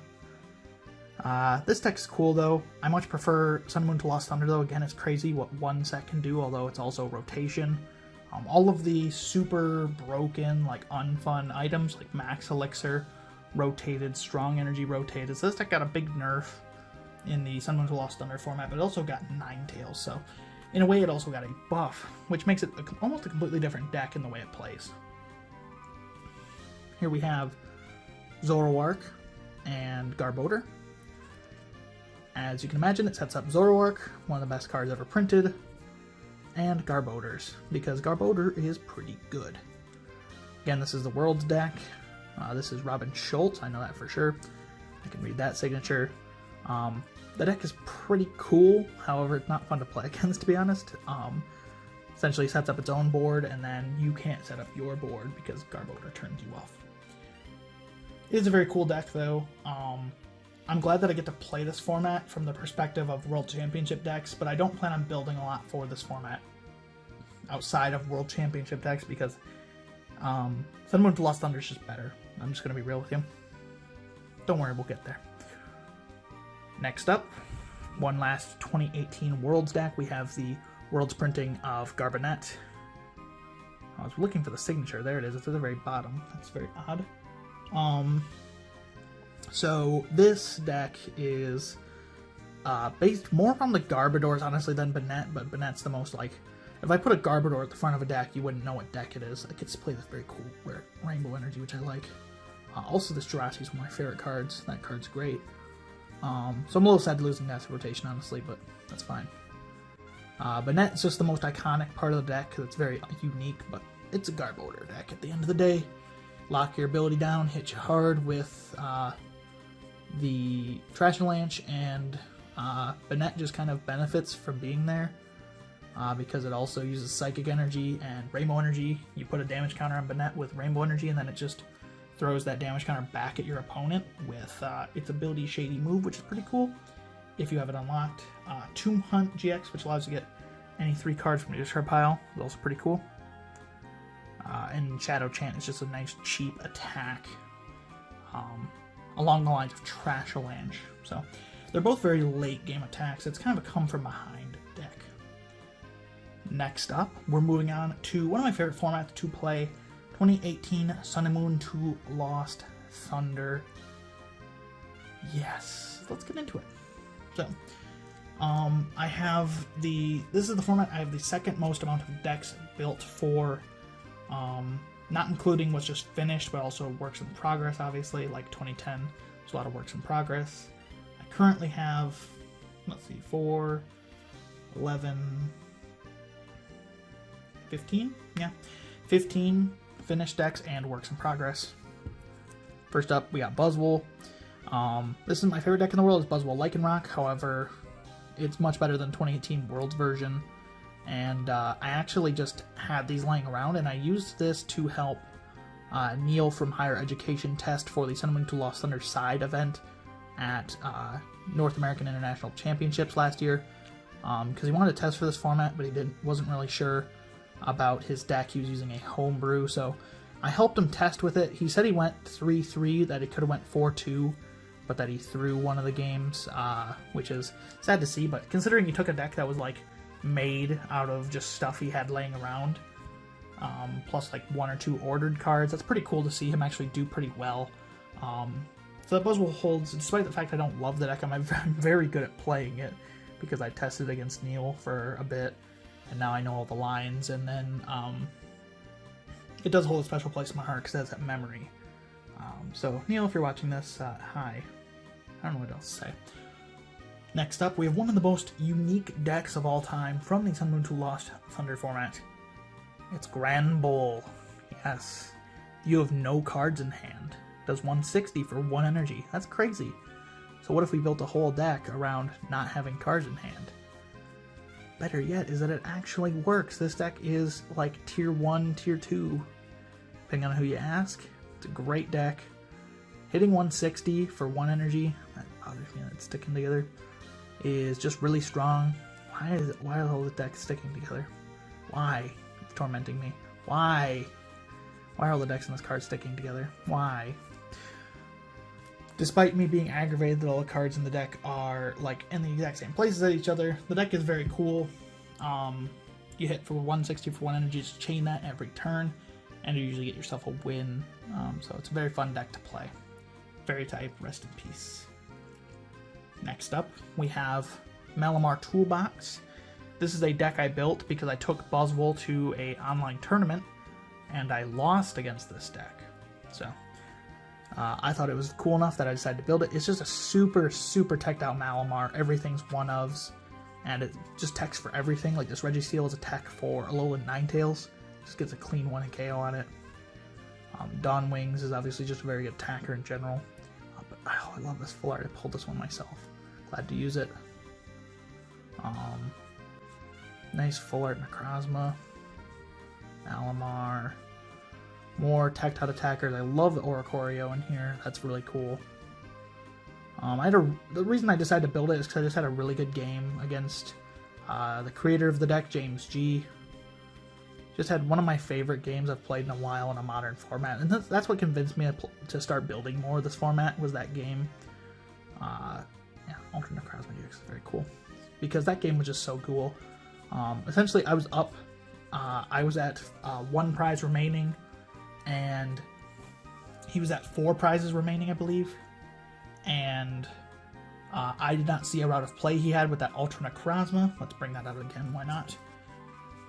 This deck's cool, though. I much prefer Sun and Moon to Lost Thunder, though. Again, it's crazy what one set can do, although it's also rotation. All of the super broken, like unfun items, like Max Elixir, rotated, Strong Energy rotated. So this deck got a big nerf in the Sun and Moon to Lost Thunder format, but it also got Ninetales, so in a way it also got a buff, which makes it almost a completely different deck in the way it plays. Here we have Zoroark and Garbodor. As you can imagine, it sets up Zoroark, one of the best cards ever printed, and Garbodor's, because Garbodor is pretty good. Again, this is the Worlds deck. This is Robin Schultz, I know that for sure. I can read that signature. The deck is pretty cool, however, it's not fun to play against, to be honest. Essentially sets up its own board, and then you can't set up your board because Garbodor turns you off. It is a very cool deck, though. I'm glad that I get to play this format from the perspective of World Championship decks, but I don't plan on building a lot for this format outside of World Championship decks, because Sun and Moon to Lost Thunder is just better. I'm just going to be real with you. Don't worry, we'll get there. Next up, one last 2018 Worlds deck. We have the Worlds printing of Garbonet. I was looking for the signature. There it is. It's at the very bottom. That's very odd. So this deck is based more on the Garbodors, honestly, than Banette, but Banette's the most, like, If I put a Garbodor at the front of a deck, you wouldn't know what deck it is. I get to play this very cool rare Rainbow Energy, which I like. Also, this Jurassic is one of my favorite cards. That card's great. So I'm a little sad to losing that rotation, honestly, but that's fine. Banette's just the most iconic part of the deck because it's very unique, but it's a Garbodor deck at the end of the day. Lock your ability down, hit you hard with the Trash Avalanche, and Banette just kind of benefits from being there because it also uses Psychic Energy and Rainbow Energy. You put a damage counter on Banette with Rainbow Energy, and then it just throws that damage counter back at your opponent with its ability Shady Move, which is pretty cool if you have it unlocked. Tomb Hunt GX, which allows you to get any 3 cards from your discard pile, is also pretty cool. And Shadow Chant is just a nice cheap attack along the lines of Trash Avalanche. So they're both very late game attacks. It's kind of a come from behind deck. Next up, we're moving on to one of my favorite formats to play, 2018 Sun and Moon 2 Lost Thunder. Yes, let's get into it. So, I have this is the format I have the second most amount of decks built for, not including what's just finished, but also works in progress, obviously, like 2010, there's a lot of works in progress. I currently have, let's see, 4, 11, 15? Yeah, 15 finished decks and works in progress. First up, we got Buzzwole. This is my favorite deck in the world, is Buzzwole Lycanroc. However, it's much better than 2018 Worlds version. And I actually just had these laying around, and I used this to help Neil from Higher Education test for the Sun and Moon 2 Lost Thunder side event at North American International Championships last year. Because he wanted to test for this format, but he wasn't really sure about his deck. He was using a homebrew, so I helped him test with it. He said he went 3-3, that he could have went 4-2, but that he threw one of the games, which is sad to see, but considering he took a deck that was like made out of just stuff he had laying around, plus like 1 or 2 ordered cards, that's pretty cool to see him actually do pretty well. So that Buzzwole holds, despite the fact I don't love the deck, I'm very good at playing it, because I tested against Neil for a bit, and now I know all the lines, and then it does hold a special place in my heart because it has that memory. So, Neil, if you're watching this, hi. I don't know what else to say. Next up, we have one of the most unique decks of all time from the Sun and Moon 2 Lost Thunder format. It's Granbull. Yes. You have no cards in hand. Does 160 for 1 energy. That's crazy. So what if we built a whole deck around not having cards in hand? Better yet is that it actually works. This deck is like tier 1, tier 2, depending on who you ask. It's a great deck. Hitting 160 for 1 energy, that bothers me that it's sticking together, is just really strong. Why is all the decks sticking together? Why? It's tormenting me. Why? Why are all the decks in this card sticking together? Why? Despite me being aggravated that all the cards in the deck are like in the exact same places as each other, the deck is very cool. You hit for 160 for 1 energy, just chain that every turn, and you usually get yourself a win. So it's a very fun deck to play. Fairy type, rest in peace. Next up, we have Malamar Toolbox. This is a deck I built because I took Buzzwole to an online tournament, and I lost against this deck. So I thought it was cool enough that I decided to build it. It's just a super teched out Malamar. Everything's 1-ofs, and it just techs for everything. Like this Registeel is a tech for Alolan Ninetales. Just gets a clean 1 KO on it. Dawn Wings is obviously just a very good attacker in general. But I love this full art. I pulled this one myself. Glad to use it. Nice full art Necrozma. Malamar. More teched out attackers. I love the Oricorio in here. That's really cool. The reason I decided to build it is because I just had a really good game against the creator of the deck, James G. Just had one of my favorite games I've played in a while in a modern format, and that's what convinced me to start building more of this format, was that game. Yeah, Ultra Necrozma GX is very cool, because that game was just so cool. Essentially, I was up, I was at 1 prize remaining, and he was at 4 prizes remaining, I believe, and I did not see a route of play he had with that Ultra Necrozma. Let's bring that out again, why not?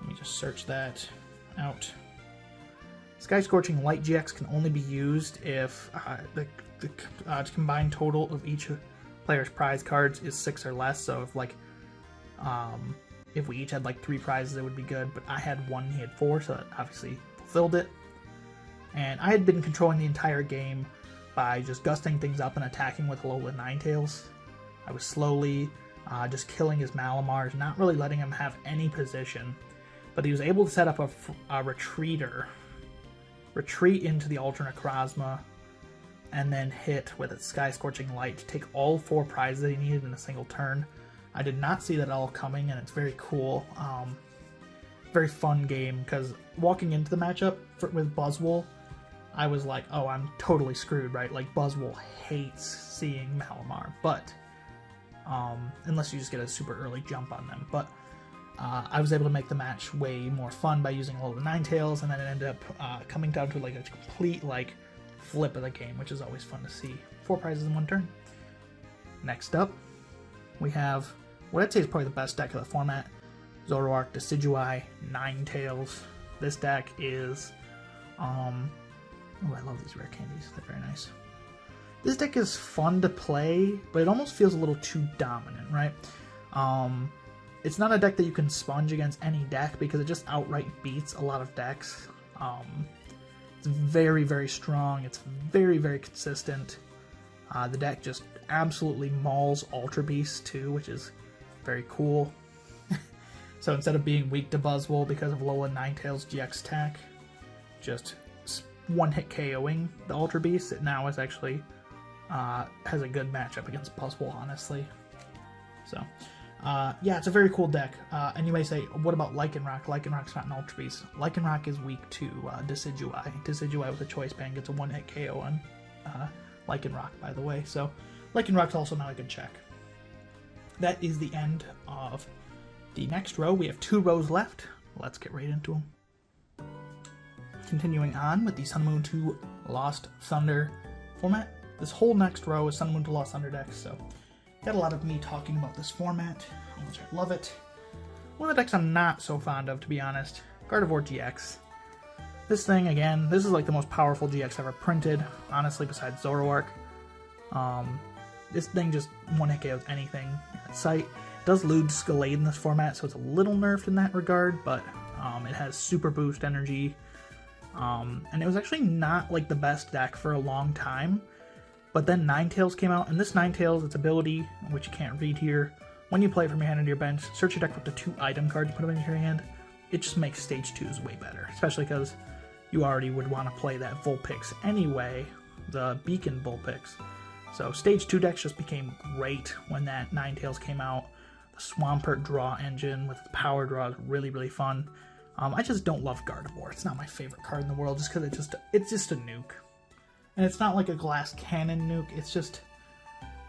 Let me just search that out. Sky Scorching Light GX can only be used if the combined total of each player's prize cards is 6 or less. So if we each had like 3 prizes, it would be good. But I had 1, he had 4, so that obviously fulfilled it. And I had been controlling the entire game by just gusting things up and attacking with Alolan Ninetales. I was slowly just killing his Malamars, not really letting him have any position. But he was able to set up a retreat into the Ultra Necrozma, and then hit with its Sky Scorching Light to take all 4 prizes that he needed in a single turn. I did not see that all coming, and it's very cool. Very fun game, because walking into the matchup with Buzzwole, I was like, oh, I'm totally screwed, right? Like, Buzzwole hates seeing Malamar, but unless you just get a super early jump on them. But I was able to make the match way more fun by using all the Ninetales, and then it ended up coming down to like a complete like flip of the game, which is always fun to see. 4 prizes in 1 turn. Next up, we have what I'd say is probably the best deck of the format, Zoroark, Decidueye, Ninetales. This deck is, oh, I love these rare candies. They're very nice. This deck is fun to play, but it almost feels a little too dominant, right? It's not a deck that you can sponge against any deck because it just outright beats a lot of decks. It's very, very strong. It's very, very consistent. The deck just absolutely mauls Ultra Beasts too, which is very cool. So instead of being weak to Buzzwole because of Alolan Ninetales GX attack, just one-hit KOing the Ultra Beast, it now is actually has a good matchup against Buzzwole, honestly. So, yeah, it's a very cool deck. And you may say, what about Lycanroc? Lycanroc's not an Ultra Beast. Lycanroc is weak to Decidueye. Decidueye with a Choice Band gets a one-hit KO on Lycanroc, by the way. So, Lycanroc's also not a good check. That is the end of the next row. We have 2 rows left. Let's get right into them. Continuing on with the Sun Moon to Lost Thunder format. This whole next row is Sun Moon to Lost Thunder decks, so got a lot of me talking about this format, which I love it. One of the decks I'm not so fond of, to be honest, Gardevoir GX. This thing, again, this is like the most powerful GX ever printed, honestly, besides Zoroark. This thing just one-hit KOs anything at sight. It does lose Scalade in this format, so it's a little nerfed in that regard, but it has Super Boost energy. And it was actually not like the best deck for a long time. But then Ninetales came out, and this Ninetales, its ability, which you can't read here, when you play it from your hand into your bench, search your deck for up to 2 item cards and put them into your hand. It just makes Stage 2s way better, especially because you already would want to play that Vulpix anyway, the Beacon Vulpix. So Stage 2 decks just became great when that Ninetales came out. The Swampert draw engine with the power draw is really, really fun. I just don't love Gardevoir. It's not my favorite card in the world just because it's just a nuke. And it's not like a glass cannon nuke, it's just,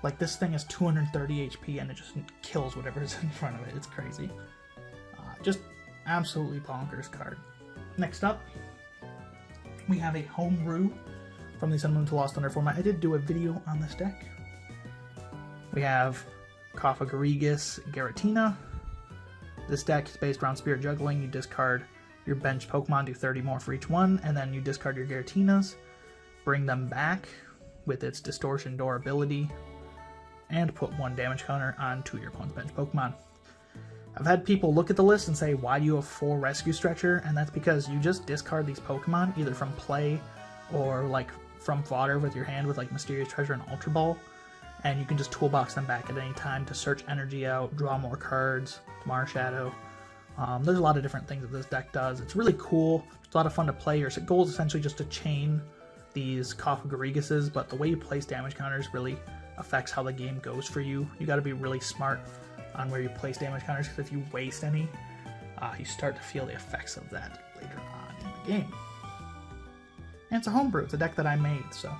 like, this thing has 230 HP and it just kills whatever is in front of it. It's crazy. Just absolutely bonkers card. Next up, we have a homebrew from the Sun Moon to Lost Thunder format. I did do a video on this deck. We have Cofagrigus Giratina. This deck is based around Spirit Juggling. You discard your bench Pokemon, do 30 more for each one, and then you discard your Giratinas, bring them back with its Distortion Door ability, and put 1 damage counter onto your opponent's bench Pokemon. I've had people look at the list and say, why do you have 4 Rescue Stretcher? And that's because you just discard these Pokemon, either from play or like from fodder with your hand with like Mysterious Treasure and Ultra Ball, and you can just toolbox them back at any time to search energy out, draw more cards, Marshadow. There's a lot of different things that this deck does. It's really cool. It's a lot of fun to play. Your goal is essentially just to chain these Cofagoriguses, but the way you place damage counters really affects how the game goes for you. You got to be really smart on where you place damage counters, because if you waste any, you start to feel the effects of that later on in the game. And it's a homebrew. It's a deck that I made, so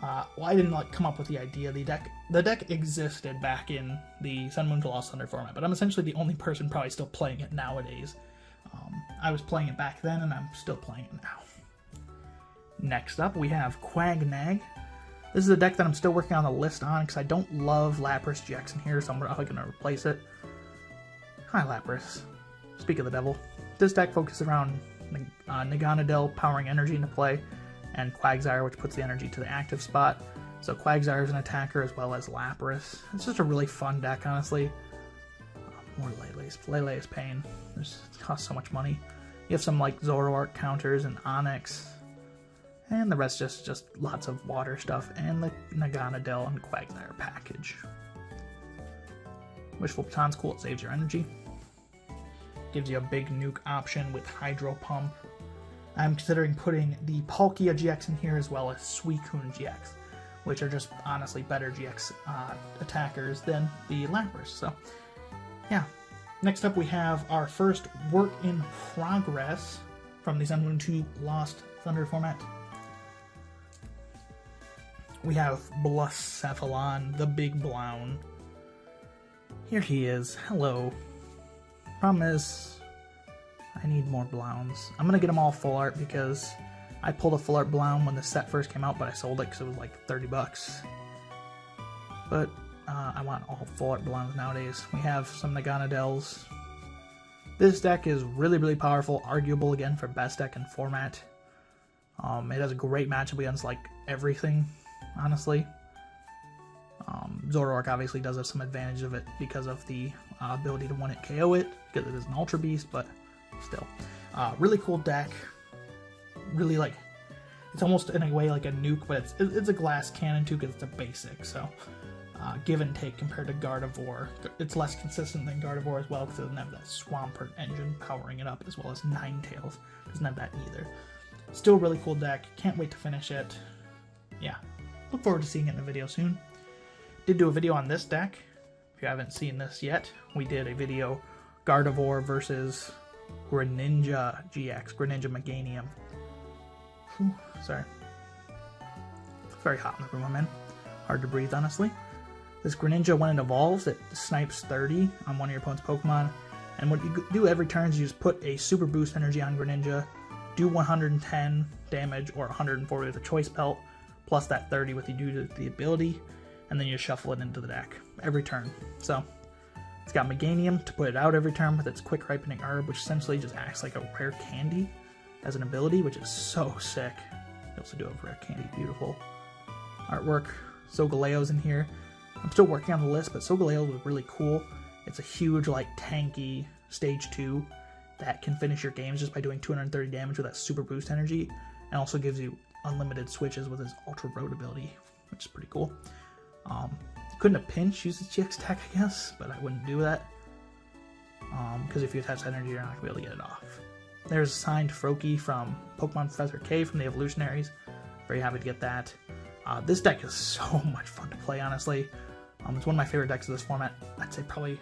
well, I didn't like come up with the idea. The deck existed back in the Sun Moon to Lost Thunder format, but I'm essentially the only person probably still playing it nowadays. I was playing it back then, and I'm still playing it now. Next up, we have Quagnag. This is a deck that I'm still working on the list on because I don't love Lapras GX in here, so I'm probably going to replace it. Hi, Lapras. Speak of the devil. This deck focuses around Naganadel powering energy into play, and Quagsire, which puts the energy to the active spot. So Quagsire is an attacker as well as Lapras. It's just a really fun deck, honestly. More Lele's. Lele is pain. It costs so much money. You have some like Zoroark counters and Onyx. And the rest just lots of water stuff. And the Naganadel and Quagsire package. Wishful Baton's cool. It saves your energy. Gives you a big nuke option with Hydro Pump. I'm considering putting the Palkia GX in here as well as Suicune GX, which are just honestly better GX attackers than the Lapras. So, yeah. Next up we have our first work in progress from the Sun Moon 2 Lost Thunder format. We have Blacephalon, the Big Blown. Here he is. Hello. Problem is, I need more Blowns. I'm gonna get them all full art because I pulled a full art Blown when the set first came out, but I sold it because it was like 30 bucks. But I want all full art Blowns nowadays. We have some Naganadels. This deck is really, really powerful, arguable again for best deck in format. It has a great matchup against like everything, honestly. Zoroark obviously does have some advantage of it because of the ability to one-hit KO it, because it is an Ultra Beast, but still. Really cool deck. Really like, it's almost in a way like a nuke, but it's a glass cannon too because it's a basic, so give and take compared to Gardevoir. It's less consistent than Gardevoir as well because it doesn't have that Swampert engine powering it up, as well as Ninetales. Doesn't have that either. Still a really cool deck. Can't wait to finish it. Yeah, look forward to seeing it in a video soon. Did do a video on this deck. If you haven't seen this yet, we did a video Gardevoir versus Greninja GX, Greninja Meganium. Whew, sorry. It's very hot in the room I'm in. Hard to breathe, honestly. This Greninja, when it evolves, it snipes 30 on one of your opponent's Pokemon. And what you do every turn is you just put a Super Boost energy on Greninja, do 110 damage or 140 with a Choice Belt, plus that 30 with you do to the ability, and then you shuffle it into the deck every turn. So it's got Meganium to put it out every turn with its Quick Ripening Herb, which essentially just acts like a rare candy as an ability, which is so sick. You also do have rare candy, beautiful artwork. Solgaleo's in here. I'm still working on the list, but Solgaleo was really cool. It's a huge, like, tanky stage 2 that can finish your games just by doing 230 damage with that Super Boost energy, and also gives you unlimited switches with his Ultra Road ability, which is pretty cool. Couldn't a pinch use his GX attack, I guess, but I wouldn't do that. Because if you attach energy, you're not going to be able to get it off. There's signed Froakie from Pokemon Professor K from the Evolutionaries. Very happy to get that. This deck is so much fun to play, honestly. It's one of my favorite decks of this format. I'd say probably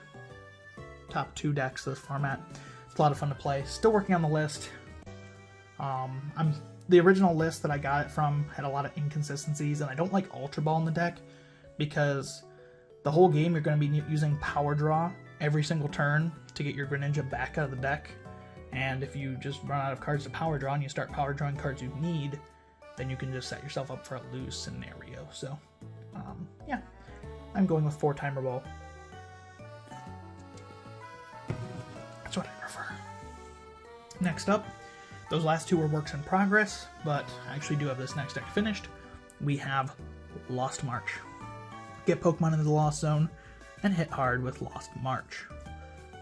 top 2 decks of this format. It's a lot of fun to play. Still working on the list. The original list that I got it from had a lot of inconsistencies, and I don't like Ultra Ball in the deck because the whole game you're going to be using Power Draw every single turn to get your Greninja back out of the deck. And if you just run out of cards to Power Draw and you start Power Drawing cards you need, then you can just set yourself up for a lose scenario. So, yeah. I'm going with 4-timer ball. That's what I prefer. Next up, those last 2 were works in progress, but I actually do have this next deck finished. We have Lost March. Get Pokemon into the Lost Zone and hit hard with Lost March.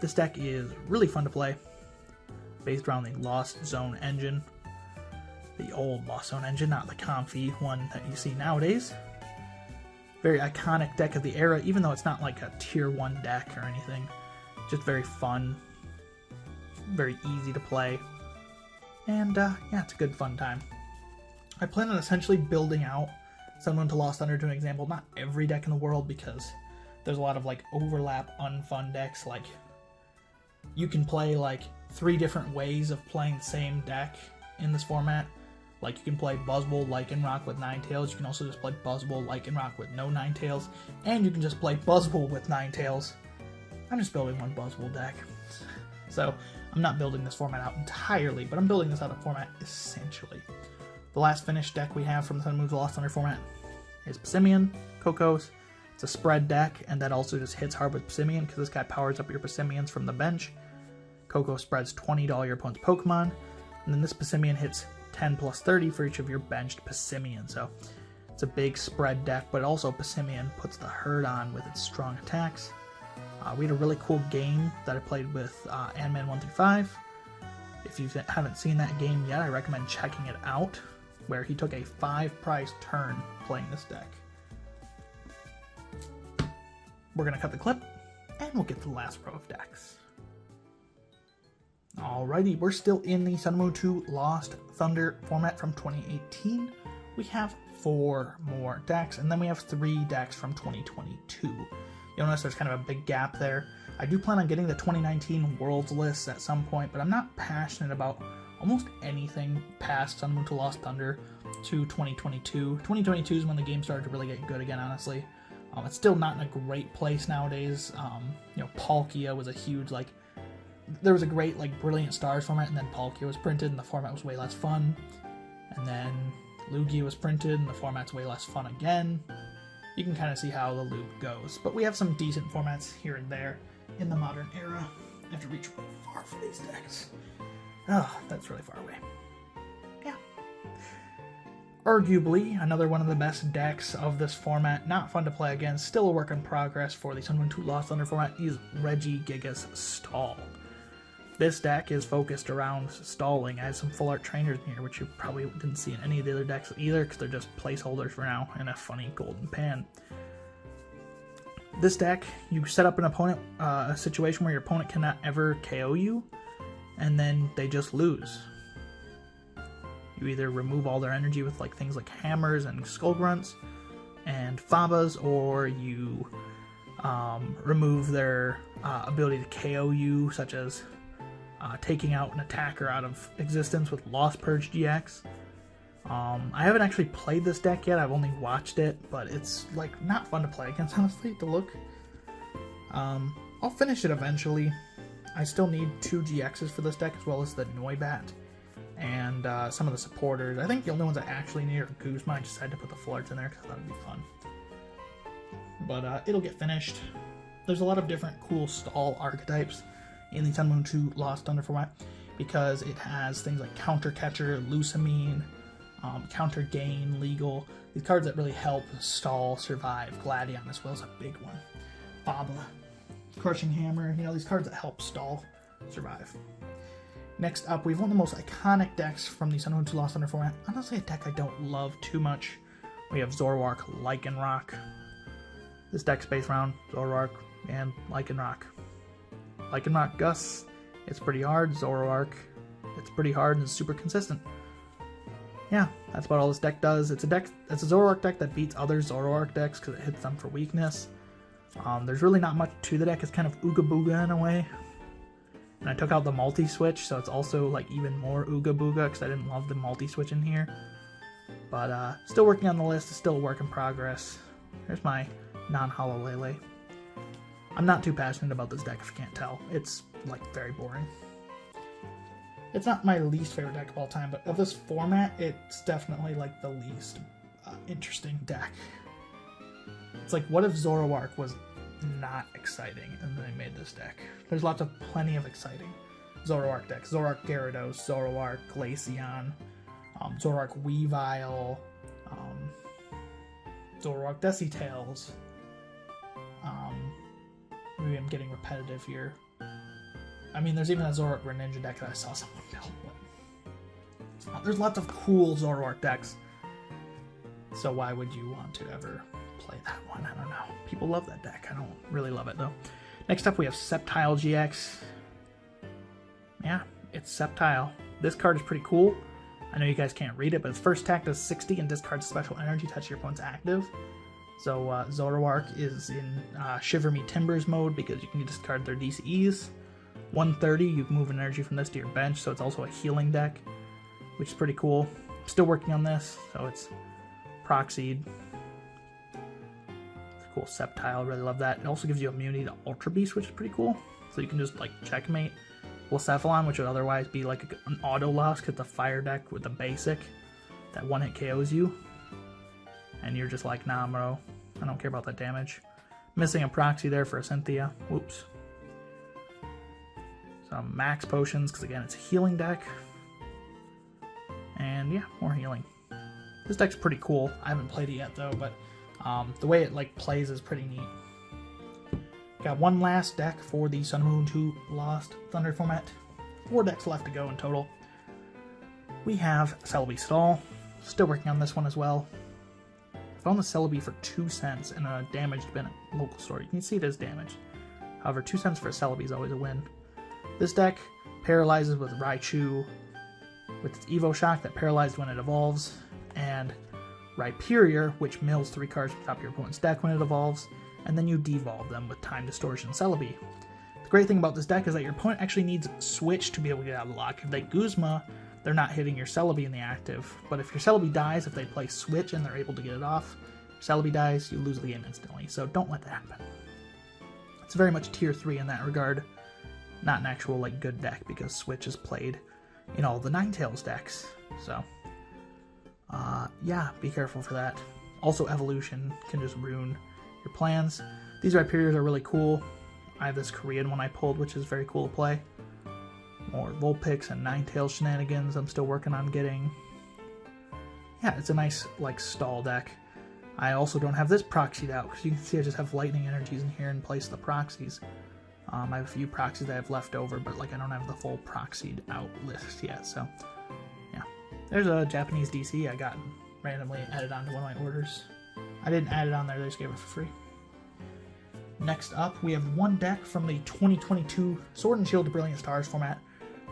This deck is really fun to play, based around the Lost Zone engine. The old Lost Zone engine, not the comfy one that you see nowadays. Very iconic deck of the era, even though it's not like a tier 1 deck or anything. Just very fun, very easy to play, and yeah, it's a good fun time. I plan on essentially building out Sun Moon to Lost Thunder to an example, not every deck in the world, because there's a lot of like overlap unfun decks. Like you can play like 3 different ways of playing the same deck in this format. Like you can play Buzzwole, Lycanroc with Ninetales. You can also just play Buzzwole, Lycanroc with no Ninetales, and you can just play Buzzwole with Ninetales. I'm just building one Buzzwole deck, so I'm not building this format out entirely, but I'm building this out of format essentially. The last finished deck we have from the Sun Moon to Lost Thunder format is Passimian, Cocos. It's a spread deck, and that also just hits hard with Passimian because this guy powers up your Passimians from the bench. Coco spreads 20 to all your opponent's Pokemon, and then this Passimian hits 10 plus 30 for each of your benched Passimian. So it's a big spread deck, but also Passimian puts the hurt on with its strong attacks. We had a really cool game that I played with Ant-Man 1 through 5. If you haven't seen that game yet, I recommend checking it out, where he took a 5-prize turn playing this deck. We're going to cut the clip, and we'll get to the last row of decks. Alrighty, we're still in the Sun and Moon 2 Lost Thunder format from 2018. We have 4 more decks, and then we have 3 decks from 2022. You'll notice there's kind of a big gap there. I do plan on getting the 2019 Worlds list at some point, but I'm not passionate about almost anything past Sun and Moon 2 Lost Thunder to 2022. 2022 is when the game started to really get good again, honestly. It's still not in a great place nowadays. Palkia was a huge, there was a great, Brilliant Stars format, and then Palkia was printed, and the format was way less fun. And then Lugia was printed, and the format's way less fun again. You can kind of see how the loop goes. But we have some decent formats here and there in the modern era. I have to reach really far for these decks. Oh, that's really far away. Yeah. Arguably, another one of the best decks of this format. Not fun to play against. Still a work in progress for the Sun and Moon 2 Lost Thunder format is Regigigas Stall. This deck is focused around stalling. I have some full art trainers in here, which you probably didn't see in any of the other decks either, because they're just placeholders for now in a funny golden pan. This deck, you set up a situation where your opponent cannot ever KO you, and then they just lose. You either remove all their energy with things like hammers and skull grunts and Fabas, or you remove their ability to KO you, such as taking out an attacker out of existence with Lost Purge GX. I haven't actually played this deck yet, I've only watched it, but it's not fun to play against, honestly, to look. I'll finish it eventually. I still need 2 GXs for this deck, as well as the Noibat and some of the supporters. I think the only ones I actually need are Guzma. I just had to put the full arts in there because I thought it'd be fun. But it'll get finished. There's a lot of different cool stall archetypes in the Sun and Moon 2 Lost Thunder format, because it has things like Counter Catcher, Lusamine, Counter Gain, Legal, these cards that really help stall survive. Gladion as well is a big one. Baba, Crushing Hammer, these cards that help stall survive. Next up, we have one of the most iconic decks from the Sun and Moon 2 Lost Thunder format. Honestly, a deck I don't love too much. We have Zoroark, Lycanroc. This deck's based around Zoroark and Lycanroc. Lycanroc Gus, it's pretty hard. Zoroark, it's pretty hard and super consistent. Yeah, that's about all this deck does. It's a Zoroark deck that beats other Zoroark decks because it hits them for weakness. There's really not much to the deck. It's kind of Ooga Booga in a way. And I took out the multi-switch, so it's also even more Ooga Booga because I didn't love the multi-switch in here. But still working on the list. It's still a work in progress. Here's my non-Hollow Lele. I'm not too passionate about this deck, if you can't tell. It's, very boring. It's not my least favorite deck of all time, but of this format, it's definitely, the least interesting deck. It's what if Zoroark was not exciting, and then they made this deck? There's plenty of exciting Zoroark decks. Zoroark Gyarados, Zoroark Glaceon, Zoroark Weavile, Zoroark Decitails. Maybe I'm getting repetitive here. I mean, there's even a Zoroark Greninja deck that I saw someone build. There's lots of cool Zoroark decks. So why would you want to ever play that one? I don't know. People love that deck. I don't really love it, though. Next up, we have Sceptile GX. Yeah, it's Sceptile. This card is pretty cool. I know you guys can't read it, but its first attack does 60 and discards special energy touch your opponent's active. So Zoroark is in Shiver Me Timbers mode because you can discard their DCEs. 130, you can move an energy from this to your bench, so it's also a healing deck, which is pretty cool. Still working on this, so it's proxied. It's a cool Sceptile, really love that. It also gives you immunity to Ultra Beast, which is pretty cool. So you can just checkmate Blacephalon, which would otherwise be an auto loss because the fire deck with the basic that one hit KOs you. And you're just nah, bro, I don't care about that damage. Missing a proxy there for a Cynthia. Whoops. some max potions, because again, it's a healing deck. And yeah, more healing. This deck's pretty cool. I haven't played it yet though, but the way it like plays is pretty neat. Got one last deck for the Sun Moon 2 Lost Thunder format. 4 decks left to go in total. We have Celebi Stall. Still working on this one as well. Found the Celebi for 2 cents in a damaged bin at local store. You can see it as damaged. However, 2 cents for a Celebi is always a win. This deck paralyzes with Raichu, with its Evo Shock that paralyzed when it evolves, and Rhyperior, which mills 3 cards from the top of your opponent's deck when it evolves, and then you devolve them with Time Distortion Celebi. The great thing about this deck is that your opponent actually needs Switch to be able to get out of the lock. If they Guzma, they're not hitting your Celebi in the active, but if your Celebi dies, if they play Switch and they're able to get it off, Celebi dies, you lose the game instantly, so don't let that happen. It's very much tier 3 in that regard, not an actual like good deck, because Switch is played in all the Ninetales decks, so yeah, be careful for that. Also, Evolution can just ruin your plans. These Rhyperiors are really cool. I have this Korean one I pulled, which is very cool to play. More Vulpix and Ninetales shenanigans I'm still working on getting. Yeah, it's a nice, like, stall deck. I also don't have this proxied out, because you can see I just have lightning energies in here in place of the proxies. I have a few proxies that I have left over, but like I don't have the full proxied out list yet, so yeah. There's a Japanese DC I got randomly added onto one of my orders. I didn't add it on there, they just gave it for free. Next up, we have one deck from the 2022 Sword and Shield to Brilliant Stars format.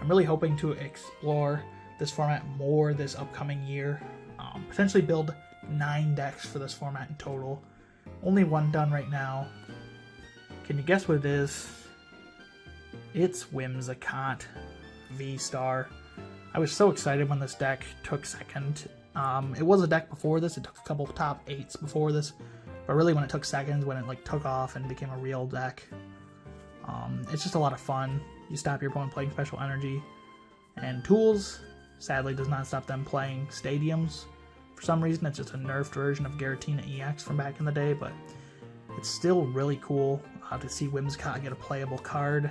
I'm really hoping to explore this format more this upcoming year. Potentially build 9 decks for this format in total. Only one done right now. Can you guess what it is? It's Whimsicott V-Star. I was so excited when this deck took second. It was a deck before this. It took a couple of top 8s before this. But really when it took seconds, when it like took off and became a real deck, it's just a lot of fun. You stop your opponent playing Special Energy. And Tools, sadly, does not stop them playing Stadiums. For some reason, it's just a nerfed version of Giratina EX from back in the day, but it's still really cool to see Whimsicott get a playable card.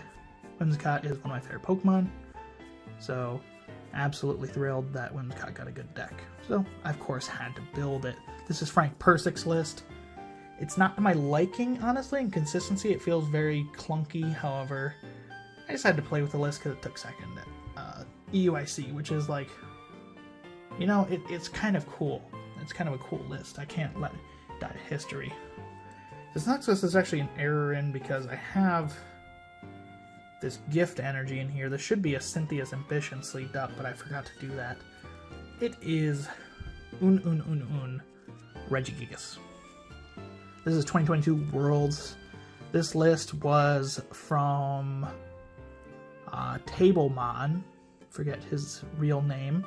Whimsicott is one of my favorite Pokemon, so absolutely thrilled that Whimsicott got a good deck. So I, of course, had to build it. This is Frank Persick's list. It's not to my liking, honestly. In consistency, it feels very clunky. However, I just had to play with the list because it took second at EUIC, which is like, you know, it's kind of cool. It's kind of a cool list. I can't let it die to history. This next list is actually an error in because I have this gift energy in here. There should be a Cynthia's Ambition sleeved up, but I forgot to do that. It is Regigigas. This is 2022 Worlds. This list was from Tablemon, forget his real name,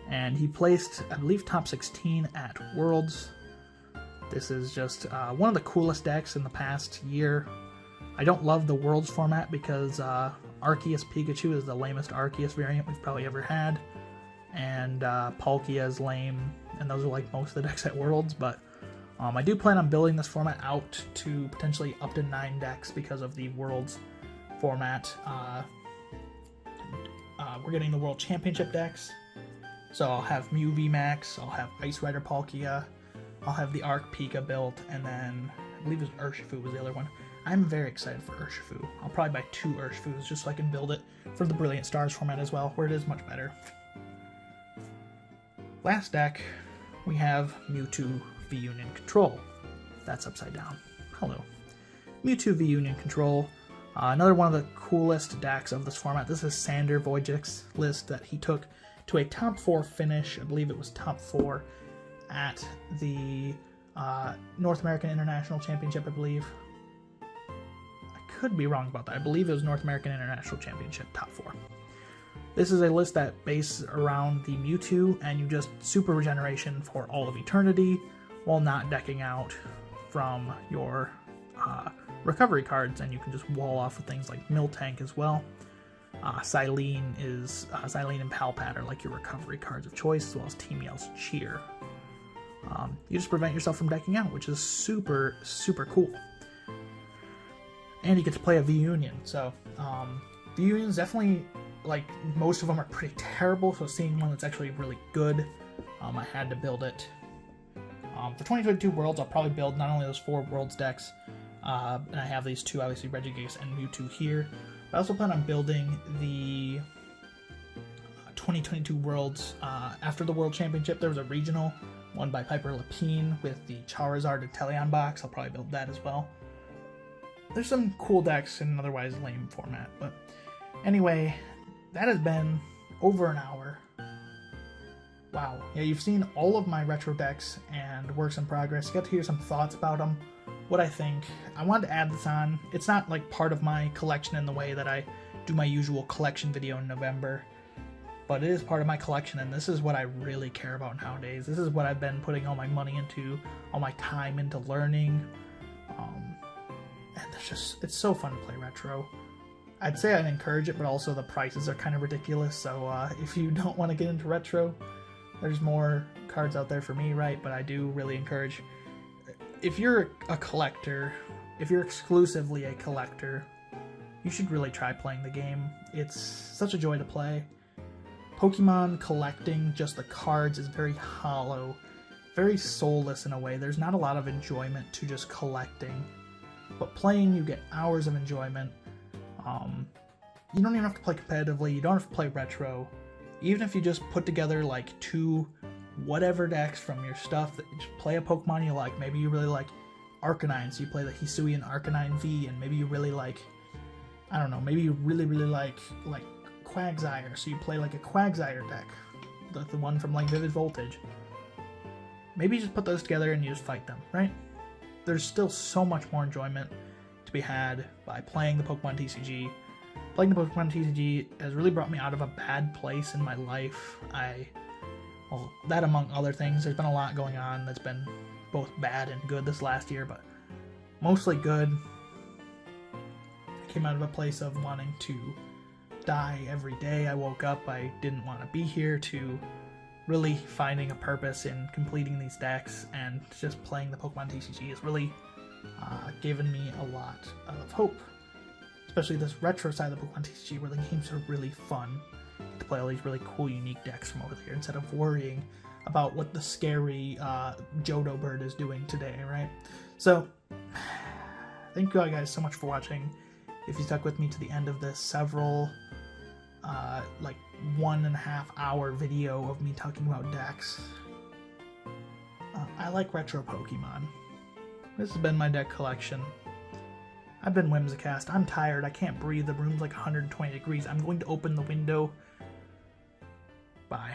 and he placed, I believe, top 16 at Worlds. This is just one of the coolest decks in the past year. I don't love the Worlds format because Arceus Pikachu is the lamest Arceus variant we've probably ever had, and Palkia is lame, and those are like most of the decks at Worlds, but I do plan on building this format out to potentially up to 9 decks because of the Worlds format. We're getting the World Championship decks, so I'll have Mew VMAX, I'll have Ice Rider Palkia, I'll have the Arc Pika built, and then I believe it was Urshifu was the other one. I'm very excited for Urshifu. I'll probably buy 2 Urshifus just so I can build it for the Brilliant Stars format as well, where it is much better. Last deck, we have Mewtwo V-Union Control. That's upside down. Hello. Mewtwo V-Union Control. Another one of the coolest decks of this format. This is Sander Vojic's list that he took to a top 4 finish. I believe it was top 4 at the North American International Championship, I believe. I could be wrong about that. I believe it was North American International Championship top 4. This is a list that bases around the Mewtwo, and you just super regeneration for all of eternity while not decking out from your recovery cards, and you can just wall off with things like Miltank as well. Silene and Palpat are like your recovery cards of choice, as well as Team Yell's Cheer. You just prevent yourself from decking out, which is super, super cool. And you get to play a V-Union, so The unions definitely, like, most of them are pretty terrible, so seeing one that's actually really good, I had to build it. For 2022 Worlds, I'll probably build not only those 4 Worlds decks, and I have these 2, obviously, Regigigas and Mewtwo here, but I also plan on building the 2022 Worlds. After the World Championship, there was a regional, won by Piper Lapine with the Charizard and Teleon box. I'll probably build that as well. There's some cool decks in an otherwise lame format, but anyway, that has been over an hour. Wow. Yeah, you've seen all of my retro decks and works in progress. You got to hear some thoughts about them, what I think. I wanted to add this on. It's not like part of my collection in the way that I do my usual collection video in November, but it is part of my collection, and this is what I really care about nowadays. This is what I've been putting all my money into, all my time into learning. And it's so fun to play retro. I'd say I'd encourage it, but also the prices are kind of ridiculous, so if you don't want to get into retro, there's more cards out there for me, right? But I do really encourage, if you're a collector, if you're exclusively a collector, you should really try playing the game. It's such a joy to play. Pokemon collecting just the cards is very hollow, very soulless in a way. There's not a lot of enjoyment to just collecting, but playing, you get hours of enjoyment. You don't even have to play competitively, you don't have to play retro. Even if you just put together like 2 whatever decks from your stuff, that you just play a Pokemon you like. Maybe you really like Arcanine, so you play the Hisuian Arcanine V, and maybe you really like, I don't know, maybe you really like Quagsire, so you play like a Quagsire deck, the one from like Vivid Voltage. Maybe you just put those together and you just fight them, right? There's still so much more enjoyment to be had by playing the Pokemon TCG. Playing the Pokemon TCG has really brought me out of a bad place in my life. Well, that among other things, there's been a lot going on that's been both bad and good this last year, but mostly good. I came out of a place of wanting to die every day. I woke up, I didn't want to be here, to really finding a purpose in completing these decks, and just playing the Pokemon TCG has really given me a lot of hope. Especially this retro side of the Pokemon TCG, where the games are really fun. You get to play all these really cool, unique decks from over here, instead of worrying about what the scary Johto bird is doing today, right? So, thank you all guys so much for watching. If you stuck with me to the end of this several, like 1.5 hour video of me talking about decks, I like retro Pokemon. This has been my deck collection. I've been Whimsicast. I'm tired. I can't breathe. The room's like 120 degrees. I'm going to open the window. Bye.